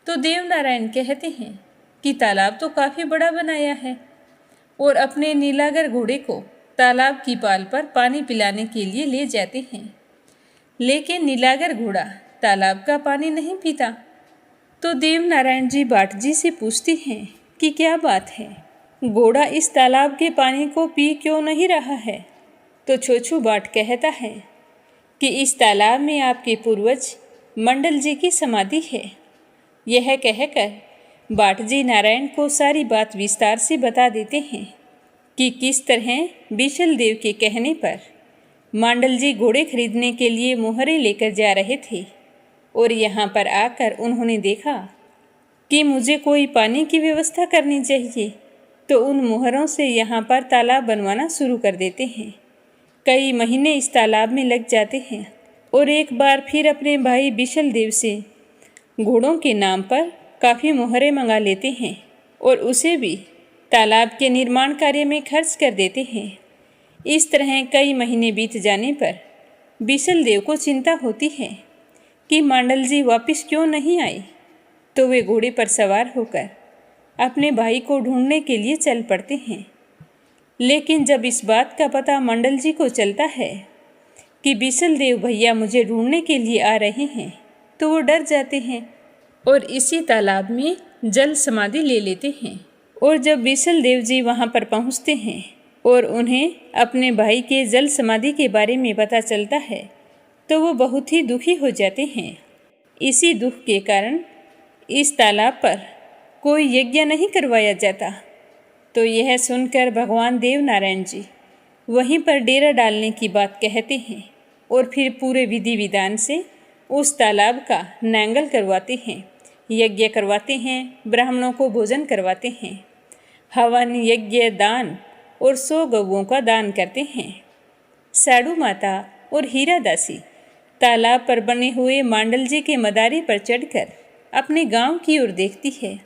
तो देवनारायण कहते हैं कि तालाब तो काफ़ी बड़ा बनाया है और अपने नीलागर घोड़े को तालाब की पाल पर पानी पिलाने के लिए ले जाते हैं। लेकिन नीलागर घोड़ा तालाब का पानी नहीं पीता। तो देवनारायण जी बाट जी से पूछती हैं कि क्या बात है, घोड़ा इस तालाब के पानी को पी क्यों नहीं रहा है? तो छोछू बाट कहता है कि इस तालाब में आपके पूर्वज मंडल जी की समाधि है। यह कहकर बाट जी नारायण को सारी बात विस्तार से बता देते हैं कि किस तरह बिशल देव के कहने पर मंडल जी घोड़े खरीदने के लिए मोहरे लेकर जा रहे थे और यहाँ पर आकर उन्होंने देखा कि मुझे कोई पानी की व्यवस्था करनी चाहिए, तो उन मोहरों से यहाँ पर तालाब बनवाना शुरू कर देते हैं। कई महीने इस तालाब में लग जाते हैं और एक बार फिर अपने भाई बिशल देव से घोड़ों के नाम पर काफ़ी मोहरे मंगा लेते हैं और उसे भी तालाब के निर्माण कार्य में खर्च कर देते हैं। इस तरह कई महीने बीत जाने पर बिशल देव को चिंता होती है कि मंडल जी वापस क्यों नहीं आए। तो वे घोड़े पर सवार होकर अपने भाई को ढूंढने के लिए चल पड़ते हैं। लेकिन जब इस बात का पता मंडल जी को चलता है कि बिशल देव भैया मुझे ढूंढने के लिए आ रहे हैं, तो वो डर जाते हैं और इसी तालाब में जल समाधि ले लेते हैं। और जब बिशल देव जी वहाँ पर पहुँचते हैं और उन्हें अपने भाई के जल समाधि के बारे में पता चलता है, तो वो बहुत ही दुखी हो जाते हैं। इसी दुख के कारण इस तालाब पर कोई यज्ञ नहीं करवाया जाता। तो यह सुनकर भगवान देवनारायण जी वहीं पर डेरा डालने की बात कहते हैं और फिर पूरे विधि विधान से उस तालाब का नांगल करवाते हैं, यज्ञ करवाते हैं, ब्राह्मणों को भोजन करवाते हैं, हवन यज्ञ दान और 100 गौओं का दान करते हैं। साड़ू माता और हीरा दासी तालाब पर बने हुए मांडल जी के मदारी पर चढ़कर अपने गांव की ओर देखती है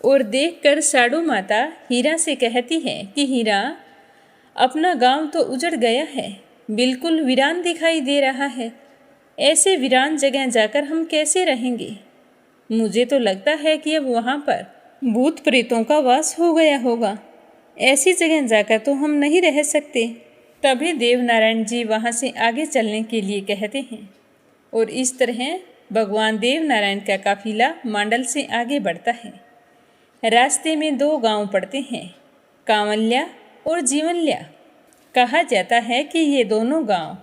और देखकर साड़ू माता हीरा से कहती है कि हीरा, अपना गांव तो उजड़ गया है, बिल्कुल वीरान दिखाई दे रहा है। ऐसे वीरान जगह जाकर हम कैसे रहेंगे? मुझे तो लगता है कि अब वहाँ पर भूत प्रेतों का वास हो गया होगा। ऐसी जगह जाकर तो हम नहीं रह सकते। तभी देवनारायण जी वहाँ से आगे चलने के लिए कहते हैं और इस तरह भगवान देवनारायण का काफिला मांडल से आगे बढ़ता है। रास्ते में 2 गांव पड़ते हैं, कांवल्या और जीवनल्या। कहा जाता है कि ये दोनों गांव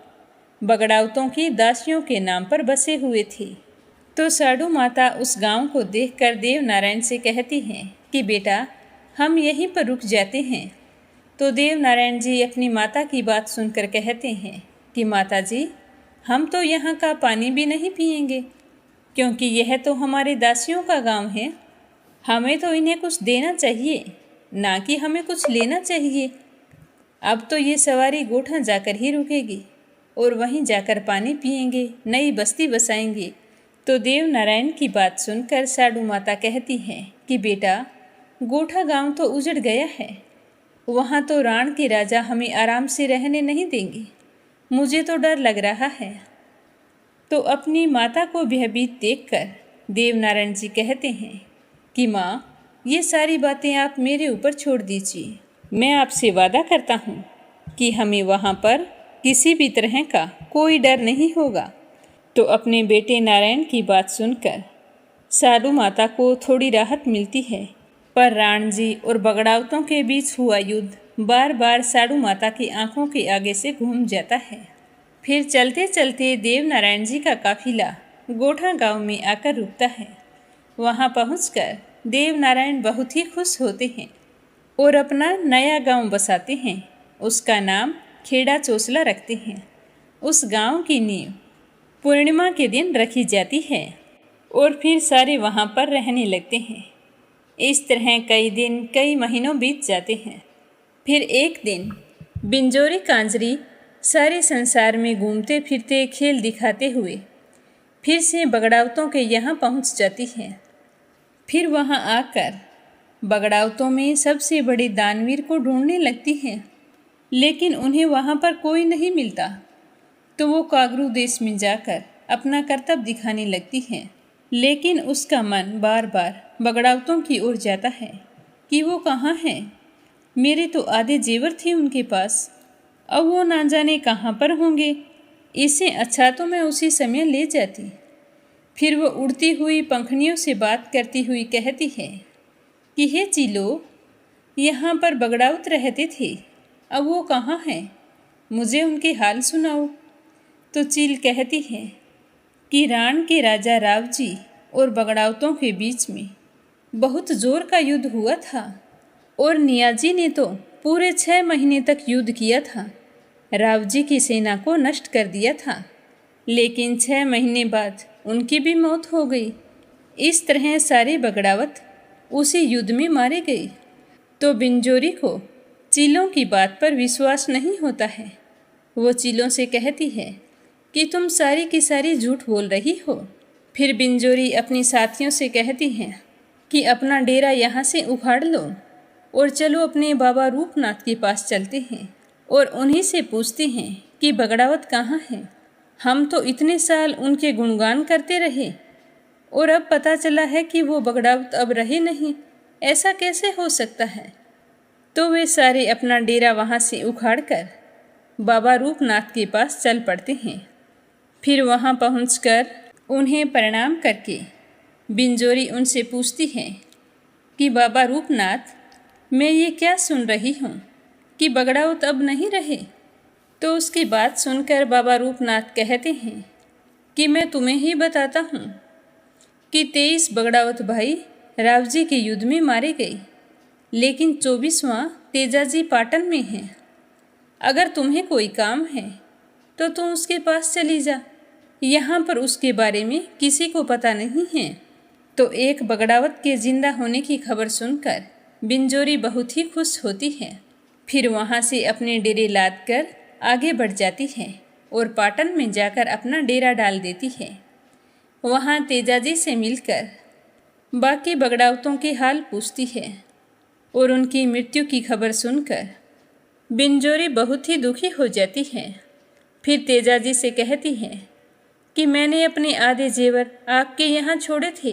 बगड़ाउतों की दासियों के नाम पर बसे हुए थे। तो साडू माता उस गांव को देखकर देव नारायण से कहती हैं कि बेटा हम यहीं पर रुक जाते हैं। तो देव नारायण जी अपनी माता की बात सुनकर कहते हैं कि माता जी हम तो यहाँ का पानी भी नहीं पिएंगे, क्योंकि यह तो हमारे दासियों का गांव है। हमें तो इन्हें कुछ देना चाहिए, ना कि हमें कुछ लेना चाहिए। अब तो ये सवारी गोठा जाकर ही रुकेगी और वहीं जाकर पानी पिएंगे, नई बस्ती बसाएंगे। तो देव नारायण की बात सुनकर साडू माता कहती हैं कि बेटा गोठा गांव तो उजड़ गया है, वहाँ तो राण के राजा हमें आराम से रहने नहीं देंगे। मुझे तो डर लग रहा है। तो अपनी माता को भयभीत देखकर देव नारायण जी कहते हैं कि माँ ये सारी बातें आप मेरे ऊपर छोड़ दीजिए। मैं आपसे वादा करता हूँ कि हमें वहाँ पर किसी भी तरह का कोई डर नहीं होगा। तो अपने बेटे नारायण की बात सुनकर साडू माता को थोड़ी राहत मिलती है, पर राण जी और बगड़ाउतों के बीच हुआ युद्ध बार बार साडू माता की आंखों के आगे से घूम जाता है। फिर चलते चलते देव नारायण जी का काफिला गोठा गांव में आकर रुकता है। वहां पहुंचकर देव नारायण बहुत ही खुश होते हैं और अपना नया गांव बसाते हैं। उसका नाम खेड़ा चोसला रखते हैं। उस गांव की नींव पूर्णिमा के दिन रखी जाती है और फिर सारे वहां पर रहने लगते हैं। इस तरह कई दिन कई महीनों बीत जाते हैं। फिर एक दिन बिंजोरी कांजरी सारे संसार में घूमते फिरते खेल दिखाते हुए फिर से बगड़ाउतों के यहाँ पहुँच जाती है। फिर वहाँ आकर बगड़ाउतों में सबसे बड़े दानवीर को ढूंढने लगती है, लेकिन उन्हें वहाँ पर कोई नहीं मिलता। तो वो कागरू देश में जाकर अपना कर्तव्य दिखाने लगती है, लेकिन उसका मन बार बार बगड़ाउतों की ओर जाता है कि वो कहाँ हैं। मेरे तो आधे जेवर थे उनके पास, अब वो ना जाने कहाँ पर होंगे। इससे अच्छा तो मैं उसी समय ले जाती। फिर वो उड़ती हुई पंखुड़ियों से बात करती हुई कहती है कि हे चीलो, यहाँ पर बगड़ाउत रहते थे, अब वो कहाँ हैं, मुझे उनके हाल सुनाओ। तो चील कहती है कि राण के राजा राव जी और बगड़ाउतों के बीच में बहुत जोर का युद्ध हुआ था और नियाजी ने तो पूरे 6 महीने तक युद्ध किया था, राव जी की सेना को नष्ट कर दिया था, लेकिन 6 महीने बाद उनकी भी मौत हो गई। इस तरह सारे बगड़ावत उसी युद्ध में मारे गए। तो बिंजोरी को चीलों की बात पर विश्वास नहीं होता है। वो चीलों से कहती है कि तुम सारी की सारी झूठ बोल रही हो। फिर बिंजोरी अपनी साथियों से कहती हैं कि अपना डेरा यहाँ से उखाड़ लो और चलो अपने बाबा रूपनाथ के पास चलते हैं और उन्हीं से पूछते हैं कि बगड़ावत कहाँ हैं। हम तो इतने साल उनके गुणगान करते रहे और अब पता चला है कि वो बगड़ावत अब रहे नहीं, ऐसा कैसे हो सकता है। तो वे सारे अपना डेरा वहाँ से उखाड़कर बाबा रूपनाथ के पास चल पड़ते हैं। फिर वहाँ पहुँचकर उन्हें प्रणाम करके बिंजोरी उनसे पूछती है कि बाबा रूपनाथ, मैं ये क्या सुन रही हूँ कि बगड़ाउत अब नहीं रहे। तो उसकी बात सुनकर बाबा रूपनाथ कहते हैं कि मैं तुम्हें ही बताता हूँ कि 23 बगड़ावत भाई राव जी के युद्ध में मारे गए, लेकिन 24वां तेजाजी पाटन में है। अगर तुम्हें कोई काम है तो तुम उसके पास चली जा, यहाँ पर उसके बारे में किसी को पता नहीं है। तो एक बगड़ावत के जिंदा होने की खबर सुनकर बिंजोरी बहुत ही खुश होती है। फिर वहाँ से अपने डेरे लाद कर आगे बढ़ जाती है और पाटन में जाकर अपना डेरा डाल देती है। वहाँ तेजाजी से मिलकर बाकी बगड़ावतों के हाल पूछती है और उनकी मृत्यु की खबर सुनकर बिंजोरी बहुत ही दुखी हो जाती है। फिर तेजाजी से कहती है कि मैंने अपने आधे जेवर आपके यहाँ छोड़े थे।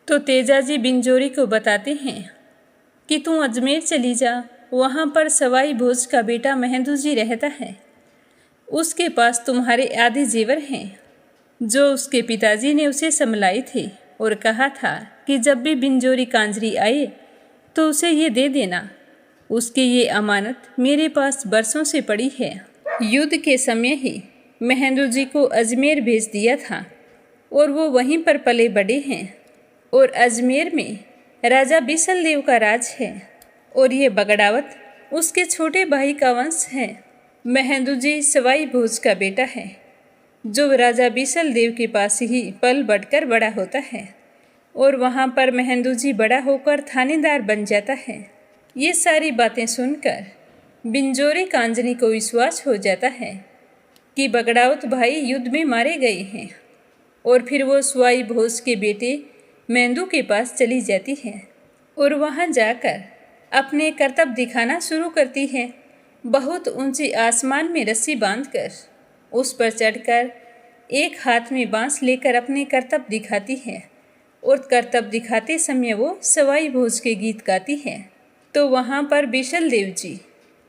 तो तेजाजी बिंजोरी को बताते हैं कि तू अजमेर चली जा, वहाँ पर सवाई भोज का बेटा महेंद्र जी रहता है, उसके पास तुम्हारे आधे जेवर हैं जो उसके पिताजी ने उसे समलाए थे और कहा था कि जब भी बिंजोरी कांजरी आए तो उसे ये दे देना। उसकी ये अमानत मेरे पास बरसों से पड़ी है। युद्ध के समय ही महेंद्र जी को अजमेर भेज दिया था और वो वहीं पर पले बड़े हैं। और अजमेर में राजा बिसल देव का राज है और ये बगड़ावत उसके छोटे भाई का वंश है। महेंद्र जी सवाई भोज का बेटा है जो राजा बिसल देव के पास ही पल बढ़कर बड़ा होता है और वहाँ पर महेंद्र जी बड़ा होकर थानेदार बन जाता है। ये सारी बातें सुनकर बिंजोरी कांजनी को विश्वास हो जाता है कि बगड़ावत भाई युद्ध में मारे गए हैं और फिर वो सवाई भोज के बेटे मेंदू के पास चली जाती है और वहाँ जाकर अपने करतब दिखाना शुरू करती है। बहुत ऊंचे आसमान में रस्सी बांधकर उस पर चढ़कर एक हाथ में बांस लेकर अपने करतब दिखाती है और करतब दिखाते समय वो सवाई भोज के गीत गाती है। तो वहाँ पर बिशल देव जी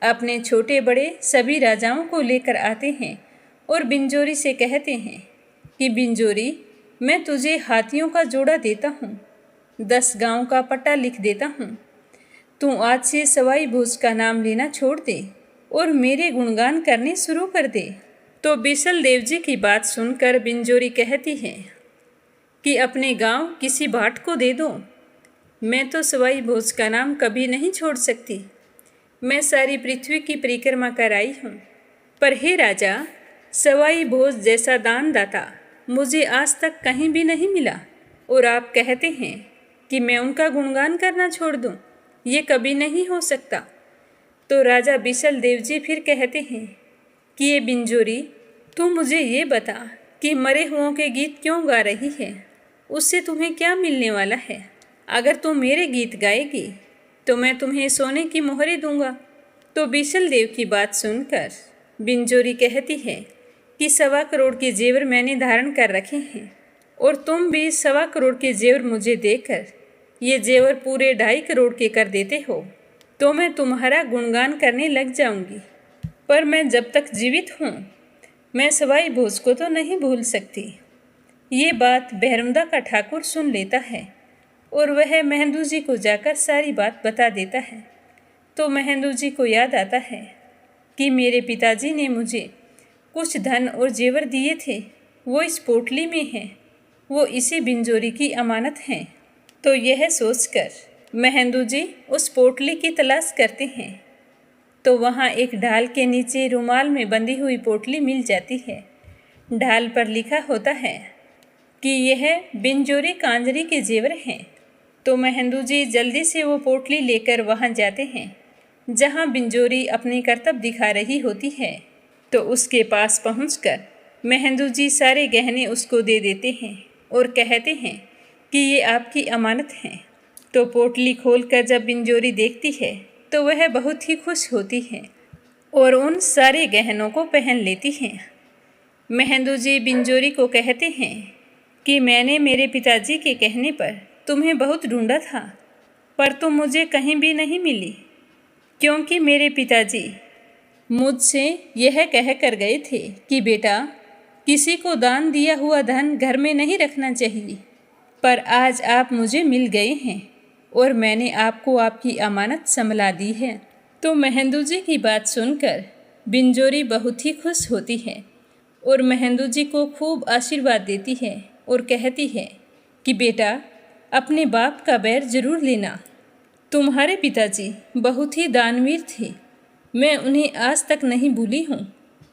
अपने छोटे बड़े सभी राजाओं को लेकर आते हैं और बिंजोरी से कहते हैं कि बिंजोरी, मैं तुझे हाथियों का जोड़ा देता हूँ, 10 गांव का पट्टा लिख देता हूँ। तू आज से सवाई भोज का नाम लेना छोड़ दे और मेरे गुणगान करने शुरू कर दे। तो बिशल देव जी की बात सुनकर बिंजोरी कहती है कि अपने गांव किसी भाट को दे दो, मैं तो सवाई भोज का नाम कभी नहीं छोड़ सकती। मैं सारी पृथ्वी की परिक्रमा कर आई हूँ, पर हे राजा, सवाई भोज जैसा दानदाता मुझे आज तक कहीं भी नहीं मिला और आप कहते हैं कि मैं उनका गुणगान करना छोड़ दूँ, ये कभी नहीं हो सकता। तो राजा बिशल देव जी फिर कहते हैं कि ये बिंजोरी, तू मुझे ये बता कि मरे हुओं के गीत क्यों गा रही है, उससे तुम्हें क्या मिलने वाला है। अगर तुम मेरे गीत गाएगी तो मैं तुम्हें सोने की मोहरें दूंगा। तो बिशल देव की बात सुनकर बिंजोरी कहती है कि 1.25 करोड़ के जेवर मैंने धारण कर रखे हैं और तुम भी 1.25 करोड़ के जेवर मुझे देकर ये जेवर पूरे 2.5 करोड़ के कर देते हो तो मैं तुम्हारा गुणगान करने लग जाऊंगी। पर मैं जब तक जीवित हूँ मैं सवाई भोज को तो नहीं भूल सकती। ये बात बहरमदा का ठाकुर सुन लेता है और वह महेंद्र जी को जाकर सारी बात बता देता है। तो महेंद्र जी को याद आता है कि मेरे पिताजी ने मुझे कुछ धन और जेवर दिए थे, वो इस पोटली में हैं, वो इसी बिंजोरी की अमानत हैं। तो यह सोचकर महेंद्र जी उस पोटली की तलाश करते हैं तो वहाँ एक ढाल के नीचे रुमाल में बंधी हुई पोटली मिल जाती है। ढाल पर लिखा होता है कि यह बिंजोरी कांजरी के जेवर हैं। तो महेंद्र जी जल्दी से वो पोटली लेकर वहाँ जाते हैं जहाँ बिंजोरी अपनी करतब दिखा रही होती है। तो उसके पास पहुंचकर महेंद्र जी सारे गहने उसको दे देते हैं और कहते हैं कि ये आपकी अमानत हैं। तो पोटली खोलकर जब बिंजोरी देखती है तो वह बहुत ही खुश होती है और उन सारे गहनों को पहन लेती हैं। महेंद्र जी बिंजोरी को कहते हैं कि मैंने मेरे पिताजी के कहने पर तुम्हें बहुत ढूंढा था पर तुम मुझे कहीं भी नहीं मिली, क्योंकि मेरे पिताजी मुझसे यह कह कर गए थे कि बेटा, किसी को दान दिया हुआ धन घर में नहीं रखना चाहिए। पर आज आप मुझे मिल गए हैं और मैंने आपको आपकी अमानत संभला दी है। तो महेंद्र जी की बात सुनकर बिंजोरी बहुत ही खुश होती है और महेंद्र जी को खूब आशीर्वाद देती है और कहती है कि बेटा, अपने बाप का बैर जरूर लेना। तुम्हारे पिताजी बहुत ही दानवीर थे, मैं उन्हें आज तक नहीं भूली हूँ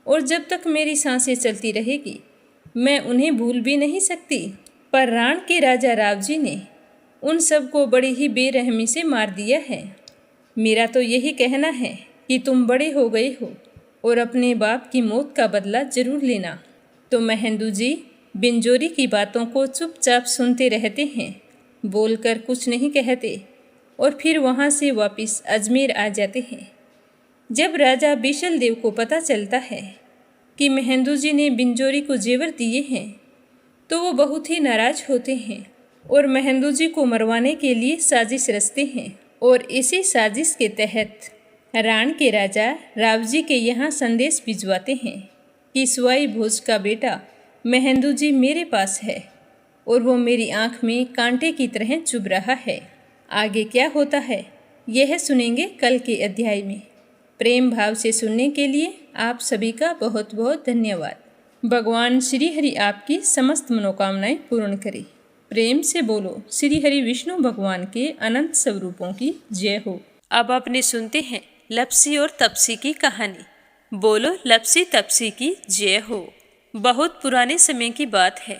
और जब तक मेरी सांसें चलती रहेगी मैं उन्हें भूल भी नहीं सकती। पर राण के राजा राव जी ने उन सबको बड़ी ही बेरहमी से मार दिया है। मेरा तो यही कहना है कि तुम बड़े हो गए हो और अपने बाप की मौत का बदला जरूर लेना। तो महेंद्र जी बिंजोरी की बातों को चुपचाप सुनते रहते हैं, बोलकर कुछ नहीं कहते और फिर वहाँ से वापस अजमेर आ जाते हैं। जब राजा बिशल देव को पता चलता है कि महेंद्र जी ने बिंजोरी को जेवर दिए हैं तो वो बहुत ही नाराज होते हैं और महेंद्र जी को मरवाने के लिए साजिश रचते हैं। और इसी साजिश के तहत राण के राजा राव जी के यहाँ संदेश भिजवाते हैं कि सवाई भोज का बेटा महेंद्र जी मेरे पास है और वो मेरी आँख में कांटे की तरह चुभ रहा है। आगे क्या होता है यह सुनेंगे कल के अध्याय में। प्रेम भाव से सुनने के लिए आप सभी का बहुत बहुत धन्यवाद। भगवान श्री हरि आपकी समस्त मनोकामनाएं पूर्ण करे। प्रेम से बोलो श्री हरि विष्णु भगवान के अनंत स्वरूपों की जय हो। अब अपने सुनते हैं लपसी और तपसी की कहानी। बोलो लपसी तपसी की जय हो। बहुत पुराने समय की बात है।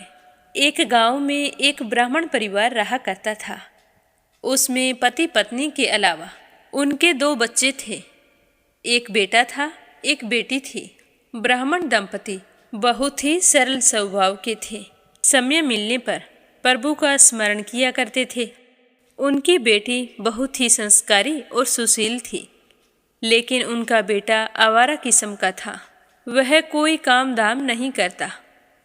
एक गांव में एक ब्राह्मण परिवार रहा करता था। उसमें पति पत्नी के अलावा उनके 2 बच्चे थे। एक बेटा था, एक बेटी थी। ब्राह्मण दंपति बहुत ही सरल स्वभाव के थे। समय मिलने पर प्रभु का स्मरण किया करते थे। उनकी बेटी बहुत ही संस्कारी और सुशील थी, लेकिन उनका बेटा आवारा किस्म का था। वह कोई काम धाम नहीं करता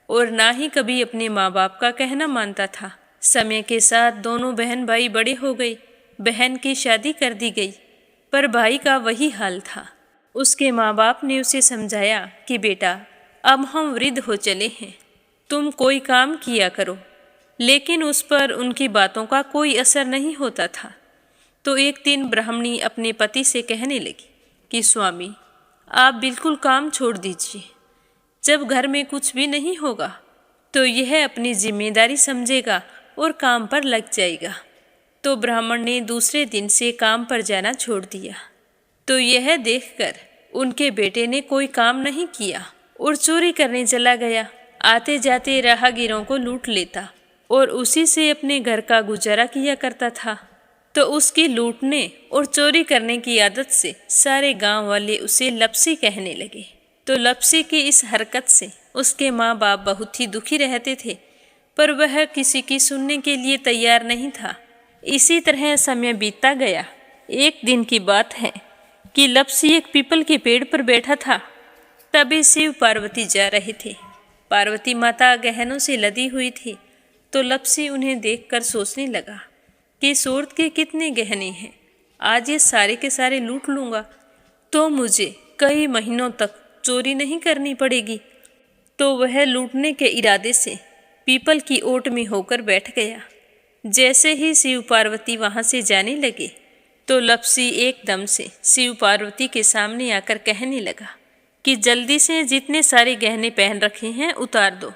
और ना ही कभी अपने माँ बाप का कहना मानता था। समय के साथ दोनों बहन भाई बड़े हो गए। बहन की शादी कर दी गई, पर भाई का वही हाल था। उसके माँ बाप ने उसे समझाया कि बेटा, अब हम वृद्ध हो चले हैं, तुम कोई काम किया करो। लेकिन उस पर उनकी बातों का कोई असर नहीं होता था। तो एक दिन ब्राह्मणी अपने पति से कहने लगी कि स्वामी, आप बिल्कुल काम छोड़ दीजिए। जब घर में कुछ भी नहीं होगा तो यह अपनी जिम्मेदारी समझेगा और काम पर लग जाएगा। तो ब्राह्मण ने दूसरे दिन से काम पर जाना छोड़ दिया। तो यह देखकर उनके बेटे ने कोई काम नहीं किया और चोरी करने चला गया। आते जाते राहगीरों को लूट लेता और उसी से अपने घर का गुजारा किया करता था। तो उसकी लूटने और चोरी करने की आदत से सारे गांव वाले उसे लपसी कहने लगे। तो लपसी की इस हरकत से उसके माँ बाप बहुत ही दुखी रहते थे, पर वह किसी की सुनने के लिए तैयार नहीं था। इसी तरह समय बीतता गया। एक दिन की बात है कि लपसी एक पीपल के पेड़ पर बैठा था। तभी शिव पार्वती जा रहे थे। पार्वती माता गहनों से लदी हुई थी। तो लपसी उन्हें देखकर सोचने लगा कि सूरत के कितने गहने हैं, आज ये सारे के सारे लूट लूँगा तो मुझे कई महीनों तक चोरी नहीं करनी पड़ेगी। तो वह लूटने के इरादे से पीपल की ओट में होकर बैठ गया। जैसे ही शिव पार्वती वहाँ से जाने लगे तो लपसी एकदम से शिव पार्वती के सामने आकर कहने लगा कि जल्दी से जितने सारे गहने पहन रखे हैं उतार दो।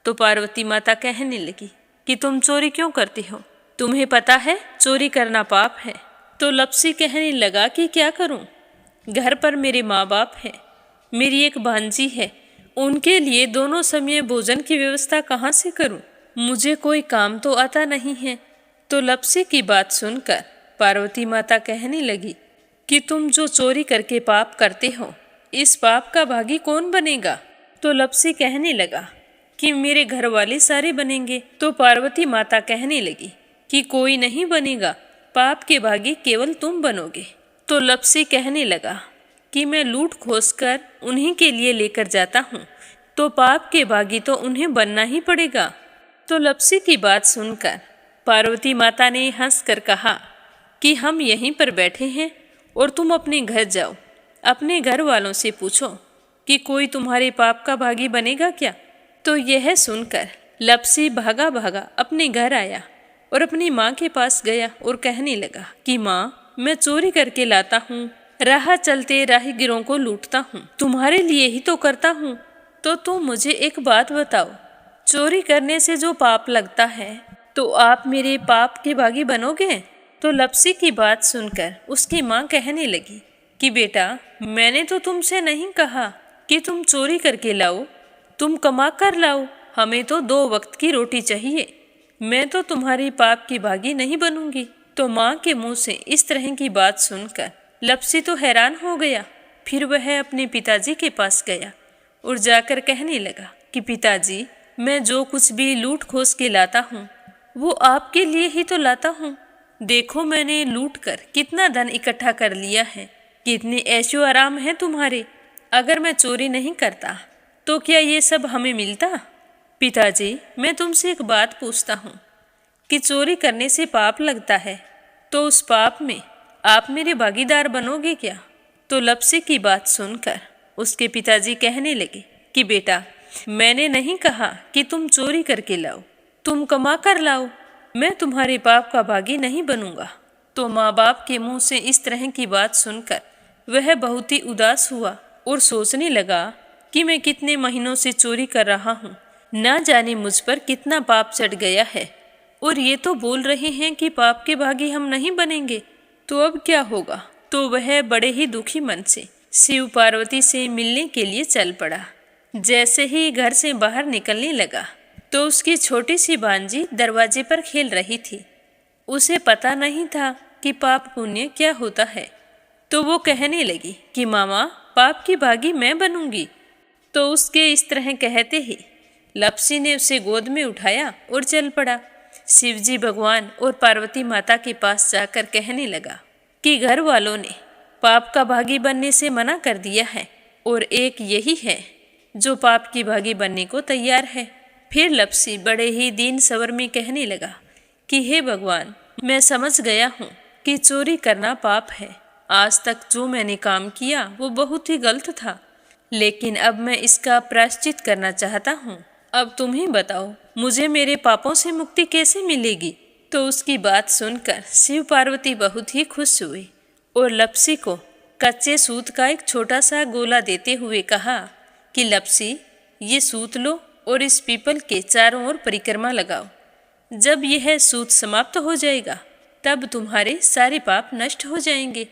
तो पार्वती माता कहने लगी कि तुम चोरी क्यों करती हो, तुम्हें पता है चोरी करना पाप है। तो लपसी कहने लगा कि क्या करूं, घर पर मेरे माँ बाप हैं, मेरी एक भांजी है, उनके लिए दोनों समय भोजन की व्यवस्था कहाँ से करूं, मुझे कोई काम तो आता नहीं है। तो लपसी की बात सुनकर पार्वती माता कहने लगी कि तुम जो चोरी करके पाप करते हो, इस पाप का भागी कौन बनेगा। तो लपसी कहने लगा कि मेरे घर वाले सारे बनेंगे। तो पार्वती माता कहने लगी कि कोई नहीं बनेगा, पाप के भागी केवल तुम बनोगे। तो लपसी कहने लगा कि मैं लूट खोस कर उन्हीं के लिए लेकर जाता हूँ, तो पाप के भागी तो उन्हें बनना ही पड़ेगा। तो लपसी की बात सुनकर पार्वती माता ने हंसकर कहा कि हम यहीं पर बैठे हैं और तुम अपने घर जाओ, अपने घर वालों से पूछो कि कोई तुम्हारे पाप का भागी बनेगा क्या। तो यह सुनकर लपसी भागा भागा अपने घर आया और अपनी माँ के पास गया और कहने लगा कि माँ, मैं चोरी करके लाता हूँ, राह चलते राहगीरों को लूटता हूँ, तुम्हारे लिए ही तो करता हूँ। तो तुम मुझे एक बात बताओ, चोरी करने से जो पाप लगता है तो आप मेरे पाप के भागी बनोगे। तो लपसी की बात सुनकर उसकी माँ कहने लगी कि बेटा, मैंने तो तुमसे नहीं कहा कि तुम चोरी करके लाओ, तुम कमा कर लाओ, हमें तो 2 वक्त की रोटी चाहिए, मैं तो तुम्हारी पाप की भागी नहीं बनूंगी। तो माँ के मुंह से इस तरह की बात सुनकर लपसी तो हैरान हो गया। फिर वह अपने पिताजी के पास गया और जाकर कहने लगा कि पिताजी, मैं जो कुछ भी लूट खोस के लाता हूँ वो आपके लिए ही तो लाता हूँ। देखो मैंने लूट कर कितना धन इकट्ठा कर लिया है, कितने ऐशो आराम है तुम्हारे। अगर मैं चोरी नहीं करता तो क्या ये सब हमें मिलता। पिताजी, मैं तुमसे एक बात पूछता हूँ कि चोरी करने से पाप लगता है, तो उस पाप में आप मेरे भागीदार बनोगे क्या। तो लपसी की बात सुनकर उसके पिताजी कहने लगे कि बेटा, मैंने नहीं कहा कि तुम चोरी करके लाओ, तुम कमा कर लाओ, मैं तुम्हारे पाप का भागी नहीं बनूंगा। तो माँ बाप के मुंह से इस तरह की बात सुनकर वह बहुत ही उदास हुआ और सोचने लगा कि मैं कितने महीनों से चोरी कर रहा हूँ। ना जाने मुझ पर कितना पाप चढ़ गया है, और ये तो बोल रहे हैं कि पाप के भागी हम नहीं बनेंगे, तो अब क्या होगा। तो वह बड़े ही दुखी मन से शिव पार्वती से मिलने के लिए चल पड़ा। जैसे ही घर से बाहर निकलने लगा तो उसकी छोटी सी भांजी दरवाजे पर खेल रही थी। उसे पता नहीं था कि पाप पुण्य क्या होता है, तो वो कहने लगी कि मामा, पाप की भागी मैं बनूंगी। तो उसके इस तरह कहते ही लप्सी ने उसे गोद में उठाया और चल पड़ा। शिवजी भगवान और पार्वती माता के पास जाकर कहने लगा कि घर वालों ने पाप का भागी बनने से मना कर दिया है, और एक यही है जो पाप की भागी बनने को तैयार है। फिर लप्सी बड़े ही दीन स्वर में कहने लगा कि हे भगवान, मैं समझ गया हूँ कि चोरी करना पाप है। आज तक जो मैंने काम किया वो बहुत ही गलत था, लेकिन अब मैं इसका प्रायश्चित करना चाहता हूँ। अब तुम ही बताओ, मुझे मेरे पापों से मुक्ति कैसे मिलेगी। तो उसकी बात सुनकर शिव पार्वती बहुत ही खुश हुए और लप्सी को कच्चे सूत का एक छोटा सा गोला देते हुए कहा कि लप्सी, ये सूत लो और इस पीपल के चारों ओर परिक्रमा लगाओ। जब यह सूत समाप्त हो जाएगा तब तुम्हारे सारे पाप नष्ट हो जाएंगे।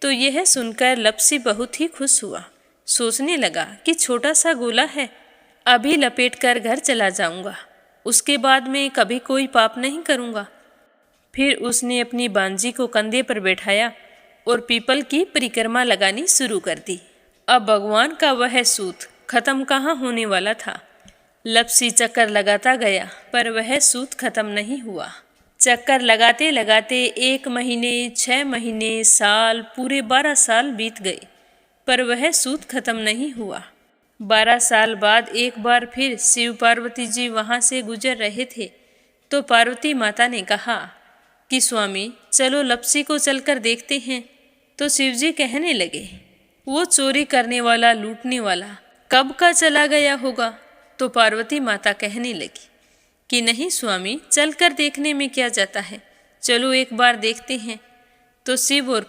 तो यह सुनकर लप्सी बहुत ही खुश हुआ। सोचने लगा कि छोटा सा गोला है, अभी लपेट कर घर चला जाऊंगा, उसके बाद में कभी कोई पाप नहीं करूंगा। फिर उसने अपनी बांजी को कंधे पर बैठाया और पीपल की परिक्रमा लगानी शुरू कर दी। अब भगवान का वह सूत खत्म कहाँ होने वाला था। लप्सी चक्कर लगाता गया पर वह सूत खत्म नहीं हुआ। चक्कर लगाते लगाते 1 महीने, 6 महीने, साल, पूरे 12 साल बीत गए, पर वह सूत खत्म नहीं हुआ। 12 साल बाद एक बार फिर शिव पार्वती जी वहाँ से गुजर रहे थे, तो पार्वती माता ने कहा कि स्वामी, चलो लप्सी को चलकर देखते हैं। तो शिवजी कहने लगे, वो चोरी करने वाला, लूटने वाला कब का चला गया होगा। तो पार्वती माता कहने लगी कि नहीं स्वामी, चलकर देखने में क्या जाता है, चलो एक बार देखते हैं। तो शिव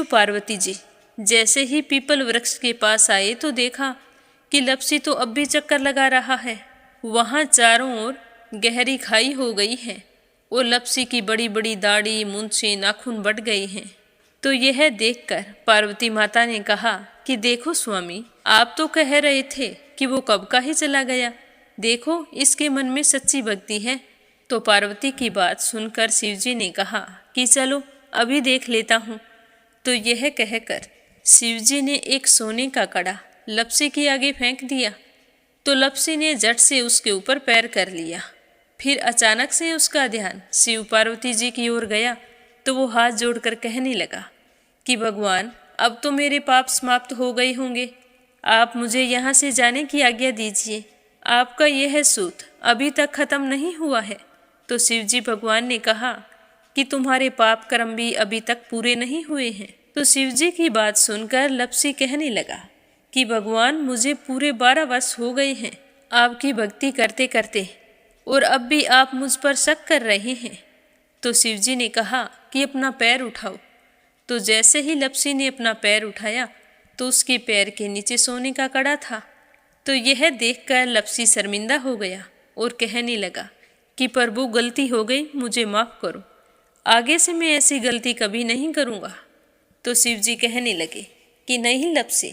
पार्वती जी जैसे ही पीपल वृक्ष के पास आए तो देखा कि लप्सी तो अब भी चक्कर लगा रहा है। वहाँ चारों ओर गहरी खाई हो गई है और लप्सी की बड़ी बड़ी दाढ़ी, मूंछें, नाखून बढ़ गए हैं। तो यह देखकर पार्वती माता ने कहा कि देखो स्वामी, आप तो कह रहे थे कि वो कब का ही चला गया, देखो इसके मन में सच्ची भक्ति है। तो पार्वती की बात सुनकर शिवजी ने कहा कि चलो अभी देख लेता हूँ। तो यह कहकर शिवजी ने एक सोने का कड़ा लप्सी के आगे फेंक दिया। तो लप्सी ने झट से उसके ऊपर पैर कर लिया। फिर अचानक से उसका ध्यान शिव पार्वती जी की ओर गया, तो वो हाथ जोड़कर कहने लगा कि भगवान, अब तो मेरे पाप समाप्त हो गए होंगे, आप मुझे यहाँ से जाने की आज्ञा दीजिए। आपका यह सूत अभी तक खत्म नहीं हुआ है। तो शिवजी भगवान ने कहा कि तुम्हारे पाप कर्म भी अभी तक पूरे नहीं हुए हैं। तो शिवजी की बात सुनकर लप्सी कहने लगा कि भगवान, मुझे पूरे 12 वर्ष हो गए हैं आपकी भक्ति करते करते, और अब भी आप मुझ पर शक कर रहे हैं। तो शिवजी ने कहा कि अपना पैर उठाओ। तो जैसे ही लप्सी ने अपना पैर उठाया तो उसके पैर के नीचे सोने का कड़ा था। तो यह देखकर लप्सी शर्मिंदा हो गया और कहने लगा कि प्रभु, गलती हो गई, मुझे माफ़ करो, आगे से मैं ऐसी गलती कभी नहीं करूँगा। तो शिवजी कहने लगे कि नहीं लप्सी,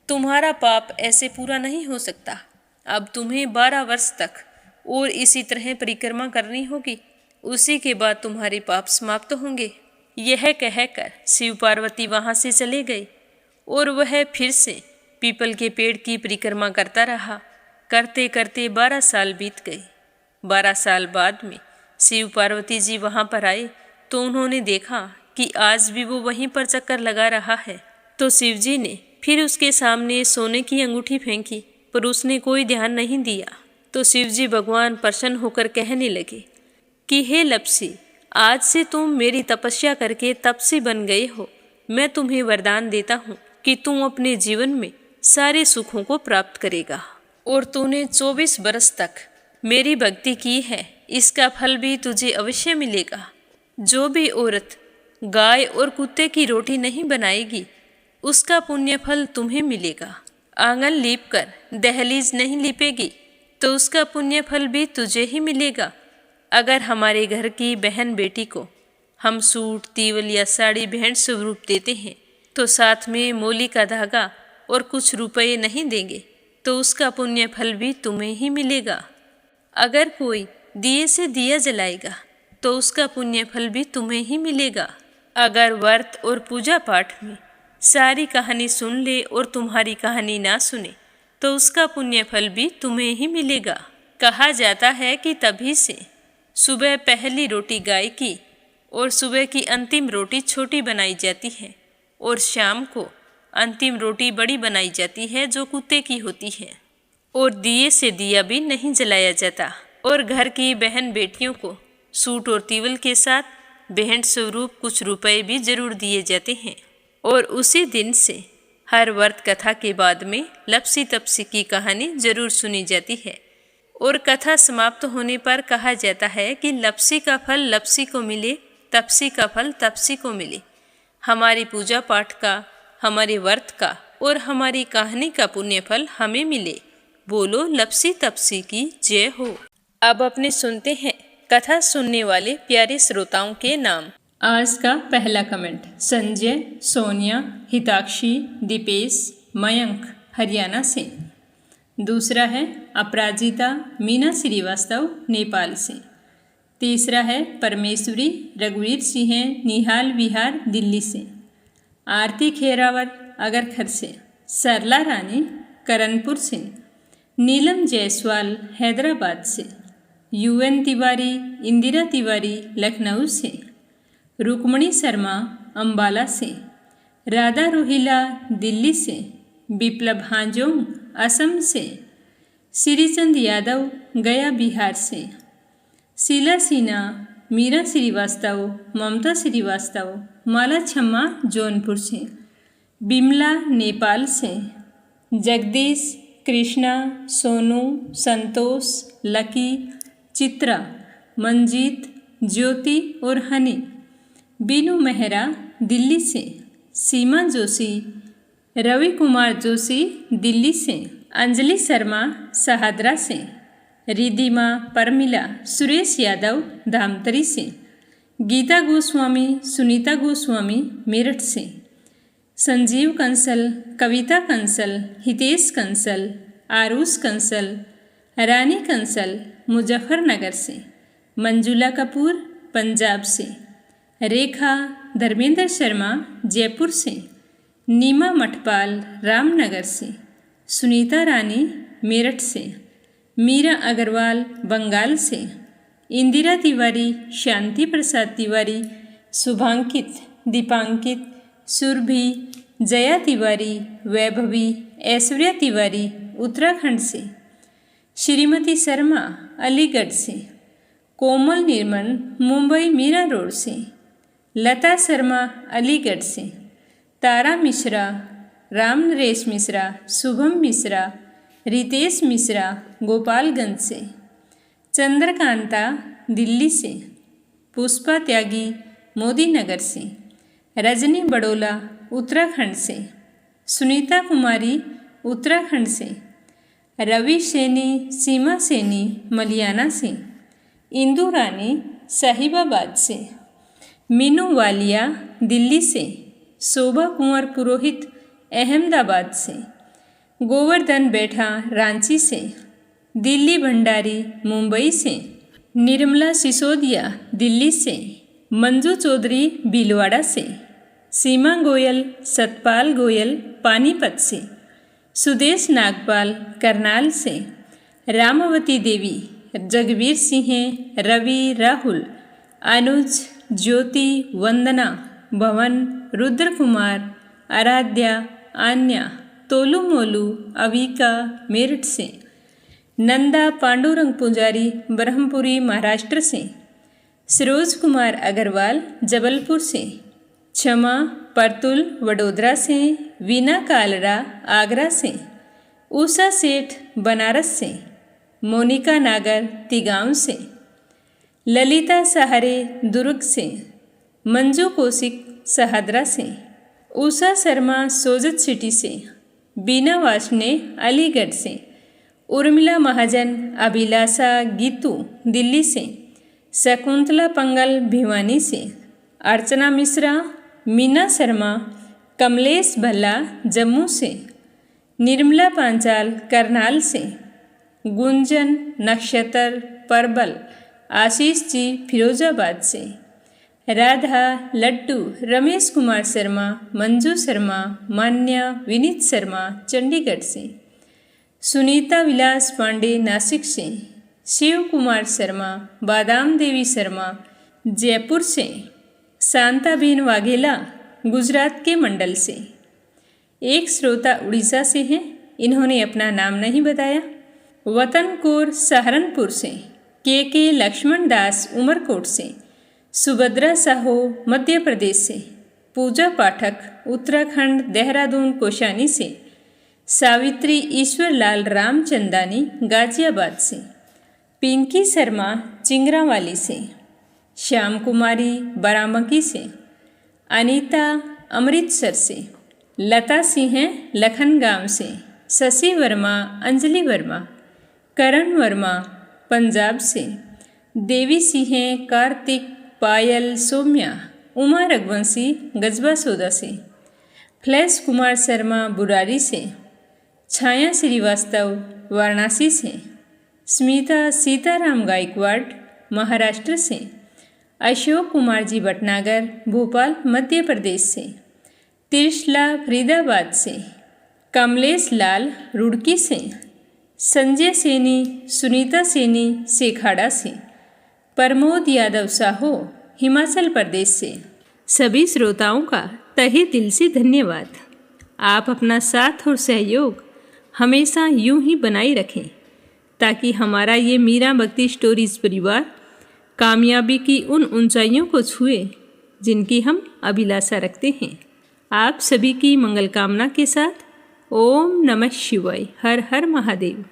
तुम्हारा पाप ऐसे पूरा नहीं हो सकता। अब तुम्हें 12 वर्ष तक और इसी तरह परिक्रमा करनी होगी, उसी के बाद तुम्हारे पाप समाप्त होंगे। यह कहकर शिव पार्वती वहाँ से चले गए और वह फिर से पीपल के पेड़ की परिक्रमा करता रहा। करते करते 12 साल बीत गए। 12 साल बाद में शिव पार्वती जी वहाँ पर आए तो उन्होंने देखा कि आज भी वो वहीं पर चक्कर लगा रहा है। तो शिवजी ने फिर उसके सामने सोने की अंगूठी फेंकी, पर उसने कोई ध्यान नहीं दिया। तो शिवजी भगवान प्रसन्न होकर कहने लगे कि हे लप्सी, आज से तुम मेरी तपस्या करके तपसी बन गए हो। मैं तुम्हें वरदान देता हूँ कि तुम अपने जीवन में सारे सुखों को प्राप्त करेगा। और तूने 24 बरस तक मेरी भक्ति की है, इसका फल भी तुझे अवश्य मिलेगा। जो भी औरत गाय और कुत्ते की रोटी नहीं बनाएगी, उसका पुण्य फल तुम्हें मिलेगा। आंगन लीप कर दहलीज नहीं लीपेगी तो उसका पुण्य फल भी तुझे ही मिलेगा। अगर हमारे घर की बहन बेटी को हम सूट, तीवल या साड़ी भेंट स्वरूप देते हैं तो साथ में मोली का धागा और कुछ रुपये नहीं देंगे तो उसका पुण्य फल भी तुम्हें ही मिलेगा। अगर कोई दिए से दिया जलाएगा तो उसका पुण्य फल भी तुम्हें ही मिलेगा। अगर व्रत और पूजा पाठ में सारी कहानी सुन ले और तुम्हारी कहानी ना सुने तो उसका पुण्य फल भी तुम्हें ही मिलेगा। कहा जाता है कि तभी से सुबह पहली रोटी गाय की और सुबह की अंतिम रोटी छोटी बनाई जाती है और शाम को अंतिम रोटी बड़ी बनाई जाती है जो कुत्ते की होती है। और दिए से दिया भी नहीं जलाया जाता और घर की बहन बेटियों को सूट और तीवल के साथ भेंट स्वरूप कुछ रुपए भी जरूर दिए जाते हैं। और उसी दिन से हर व्रत कथा के बाद में लपसी तपसी की कहानी जरूर सुनी जाती है और कथा समाप्त होने पर कहा जाता है कि लपसी का फल लपसी को मिले, तपसी का फल तपसी को मिले। हमारी पूजा पाठ का, हमारे व्रत का और हमारी कहानी का पुण्य फल हमें मिले। बोलो लपसी तपसी की जय हो। अब अपने सुनते हैं कथा सुनने वाले प्यारे श्रोताओं के नाम। आज का पहला कमेंट संजय, सोनिया, हिताक्षी, दीपेश, मयंक हरियाणा से। दूसरा है अपराजिता मीना श्रीवास्तव नेपाल से। तीसरा है परमेश्वरी रघुवीर सिंह निहाल विहार दिल्ली से। आरती खेरावत अगरखर से। सरला रानी करनपुर से। नीलम जायसवाल हैदराबाद से। यूएन तिवारी इंदिरा तिवारी लखनऊ से। रुक्मणी शर्मा अंबाला से। राधा रोहिला दिल्ली से। विप्लव हांजोंग असम से। श्रीचंद यादव गया बिहार से। शीला सिन्हा, मीरा श्रीवास्तव, ममता श्रीवास्तव, माला छम्मा जौनपुर से। बिमला नेपाल से। जगदीश, कृष्णा, सोनू, संतोष, लकी, चित्रा, मंजीत, ज्योति और हनी। बीनू मेहरा दिल्ली से। सीमा जोशी, रवि कुमार जोशी दिल्ली से। अंजलि शर्मा शहादरा से। रिधिमा परमिला, सुरेश यादव धामतरी से। गीता गोस्वामी, सुनीता गोस्वामी मेरठ से। संजीव कंसल, कविता कंसल, हितेश कंसल, आरुष कंसल, रानी कंसल मुजफ्फरनगर से। मंजुला कपूर पंजाब से। रेखा धर्मेंद्र शर्मा जयपुर से। नीमा मठपाल रामनगर से। सुनीता रानी मेरठ से। मीरा अग्रवाल बंगाल से। इंदिरा तिवारी, शांति प्रसाद तिवारी, शुभांकित, दीपांकित, सुरभि, जया तिवारी, वैभवी, ऐश्वर्या तिवारी उत्तराखंड से। श्रीमती शर्मा अलीगढ़ से। कोमल निर्मल मुंबई मीरा रोड से। लता शर्मा अलीगढ़ से। तारा मिश्रा, राम नरेश मिश्रा, शुभम मिश्रा, रितेश मिश्रा गोपालगंज से। चंद्रकांता दिल्ली से। पुष्पा त्यागी मोदी नगर से। रजनी बड़ोला उत्तराखंड से। सुनीता कुमारी उत्तराखंड से। रवि सैनी, सीमा सैनी मलियाना से। इंदु रानी साहिबाबाद से। मीनू वालिया दिल्ली से। शोभा कुंवर पुरोहित अहमदाबाद से। गोवर्धन बैठा रांची से। दिल्ली भंडारी मुंबई से। निर्मला सिसोदिया दिल्ली से। मंजू चौधरी भीलवाड़ा से। सीमा गोयल, सतपाल गोयल पानीपत से। सुदेश नागपाल करनाल से। रामावती देवी, जगवीर सिंह, रवि, राहुल, अनुज, ज्योति, वंदना, भवन, रुद्र कुमार, आराध्या, आन्या, तोलू मोलू, अविका मेरठ से। नंदा पांडुरंग पुजारी ब्रह्मपुरी महाराष्ट्र से। सरोज कुमार अग्रवाल जबलपुर से। क्षमा परतुल वडोदरा से। वीना कालरा आगरा से। उषा सेठ बनारस से। मोनिका नागर तिगांव से। ललिता सहारे दुर्ग से। मंजू कौशिक शहादरा से। उषा शर्मा सोजत सिटी से। बीना वासने अलीगढ़ से, उर्मिला महाजन अभिलाषा गीतू दिल्ली से, शकुंतला पंगल भिवानी से, अर्चना मिश्रा, मीना शर्मा, कमलेश भल्ला जम्मू से, निर्मला पांचाल करनाल से, गुंजन नक्षत्र परबल, आशीष जी फिरोजाबाद से, राधा लड्डू रमेश कुमार शर्मा, मंजू शर्मा, मान्या विनीत शर्मा चंडीगढ़ से, सुनीता विलास पांडे नासिक से, शिव कुमार शर्मा, बादाम देवी शर्मा जयपुर से, शांताबेन वाघेला गुजरात के मंडल से। एक श्रोता उड़ीसा से हैं, इन्होंने अपना नाम नहीं बताया। वतन कौर सहारनपुर से, के लक्ष्मण दास उमरकोट से, सुभद्रा साहू मध्य प्रदेश से, पूजा पाठक उत्तराखंड देहरादून कोशानी से, सावित्री ईश्वरलाल रामचंदानी गाजियाबाद से, पिंकी शर्मा चिंगरावाली से, श्याम कुमारी बाराबंकी से, अनीता अमृतसर से, लता सिंह लखनगांव से, शशि वर्मा अंजलि वर्मा, करण वर्मा पंजाब से, देवी सिंह कार्तिक पायल सौम्या, उमा रघुवंशी गजबा सौदा से, फ्लैश कुमार शर्मा बुरारी से, छाया श्रीवास्तव वाराणसी से, स्मिता सीताराम गायकवाड़ महाराष्ट्र से, अशोक कुमार जी भटनागर भोपाल मध्य प्रदेश से, त्रिशला फरीदाबाद से, कमलेश लाल रुड़की से, संजय सैनी सुनीता सैनी सेखाड़ा से, प्रमोद यादव साहू हिमाचल प्रदेश से। सभी श्रोताओं का तहे दिल से धन्यवाद। आप अपना साथ और सहयोग हमेशा यूं ही बनाए रखें ताकि हमारा ये मीरा भक्ति स्टोरीज परिवार कामयाबी की उन ऊंचाइयों को छुए जिनकी हम अभिलाषा रखते हैं। आप सभी की मंगल कामना के साथ ओम नमः शिवाय। हर हर महादेव।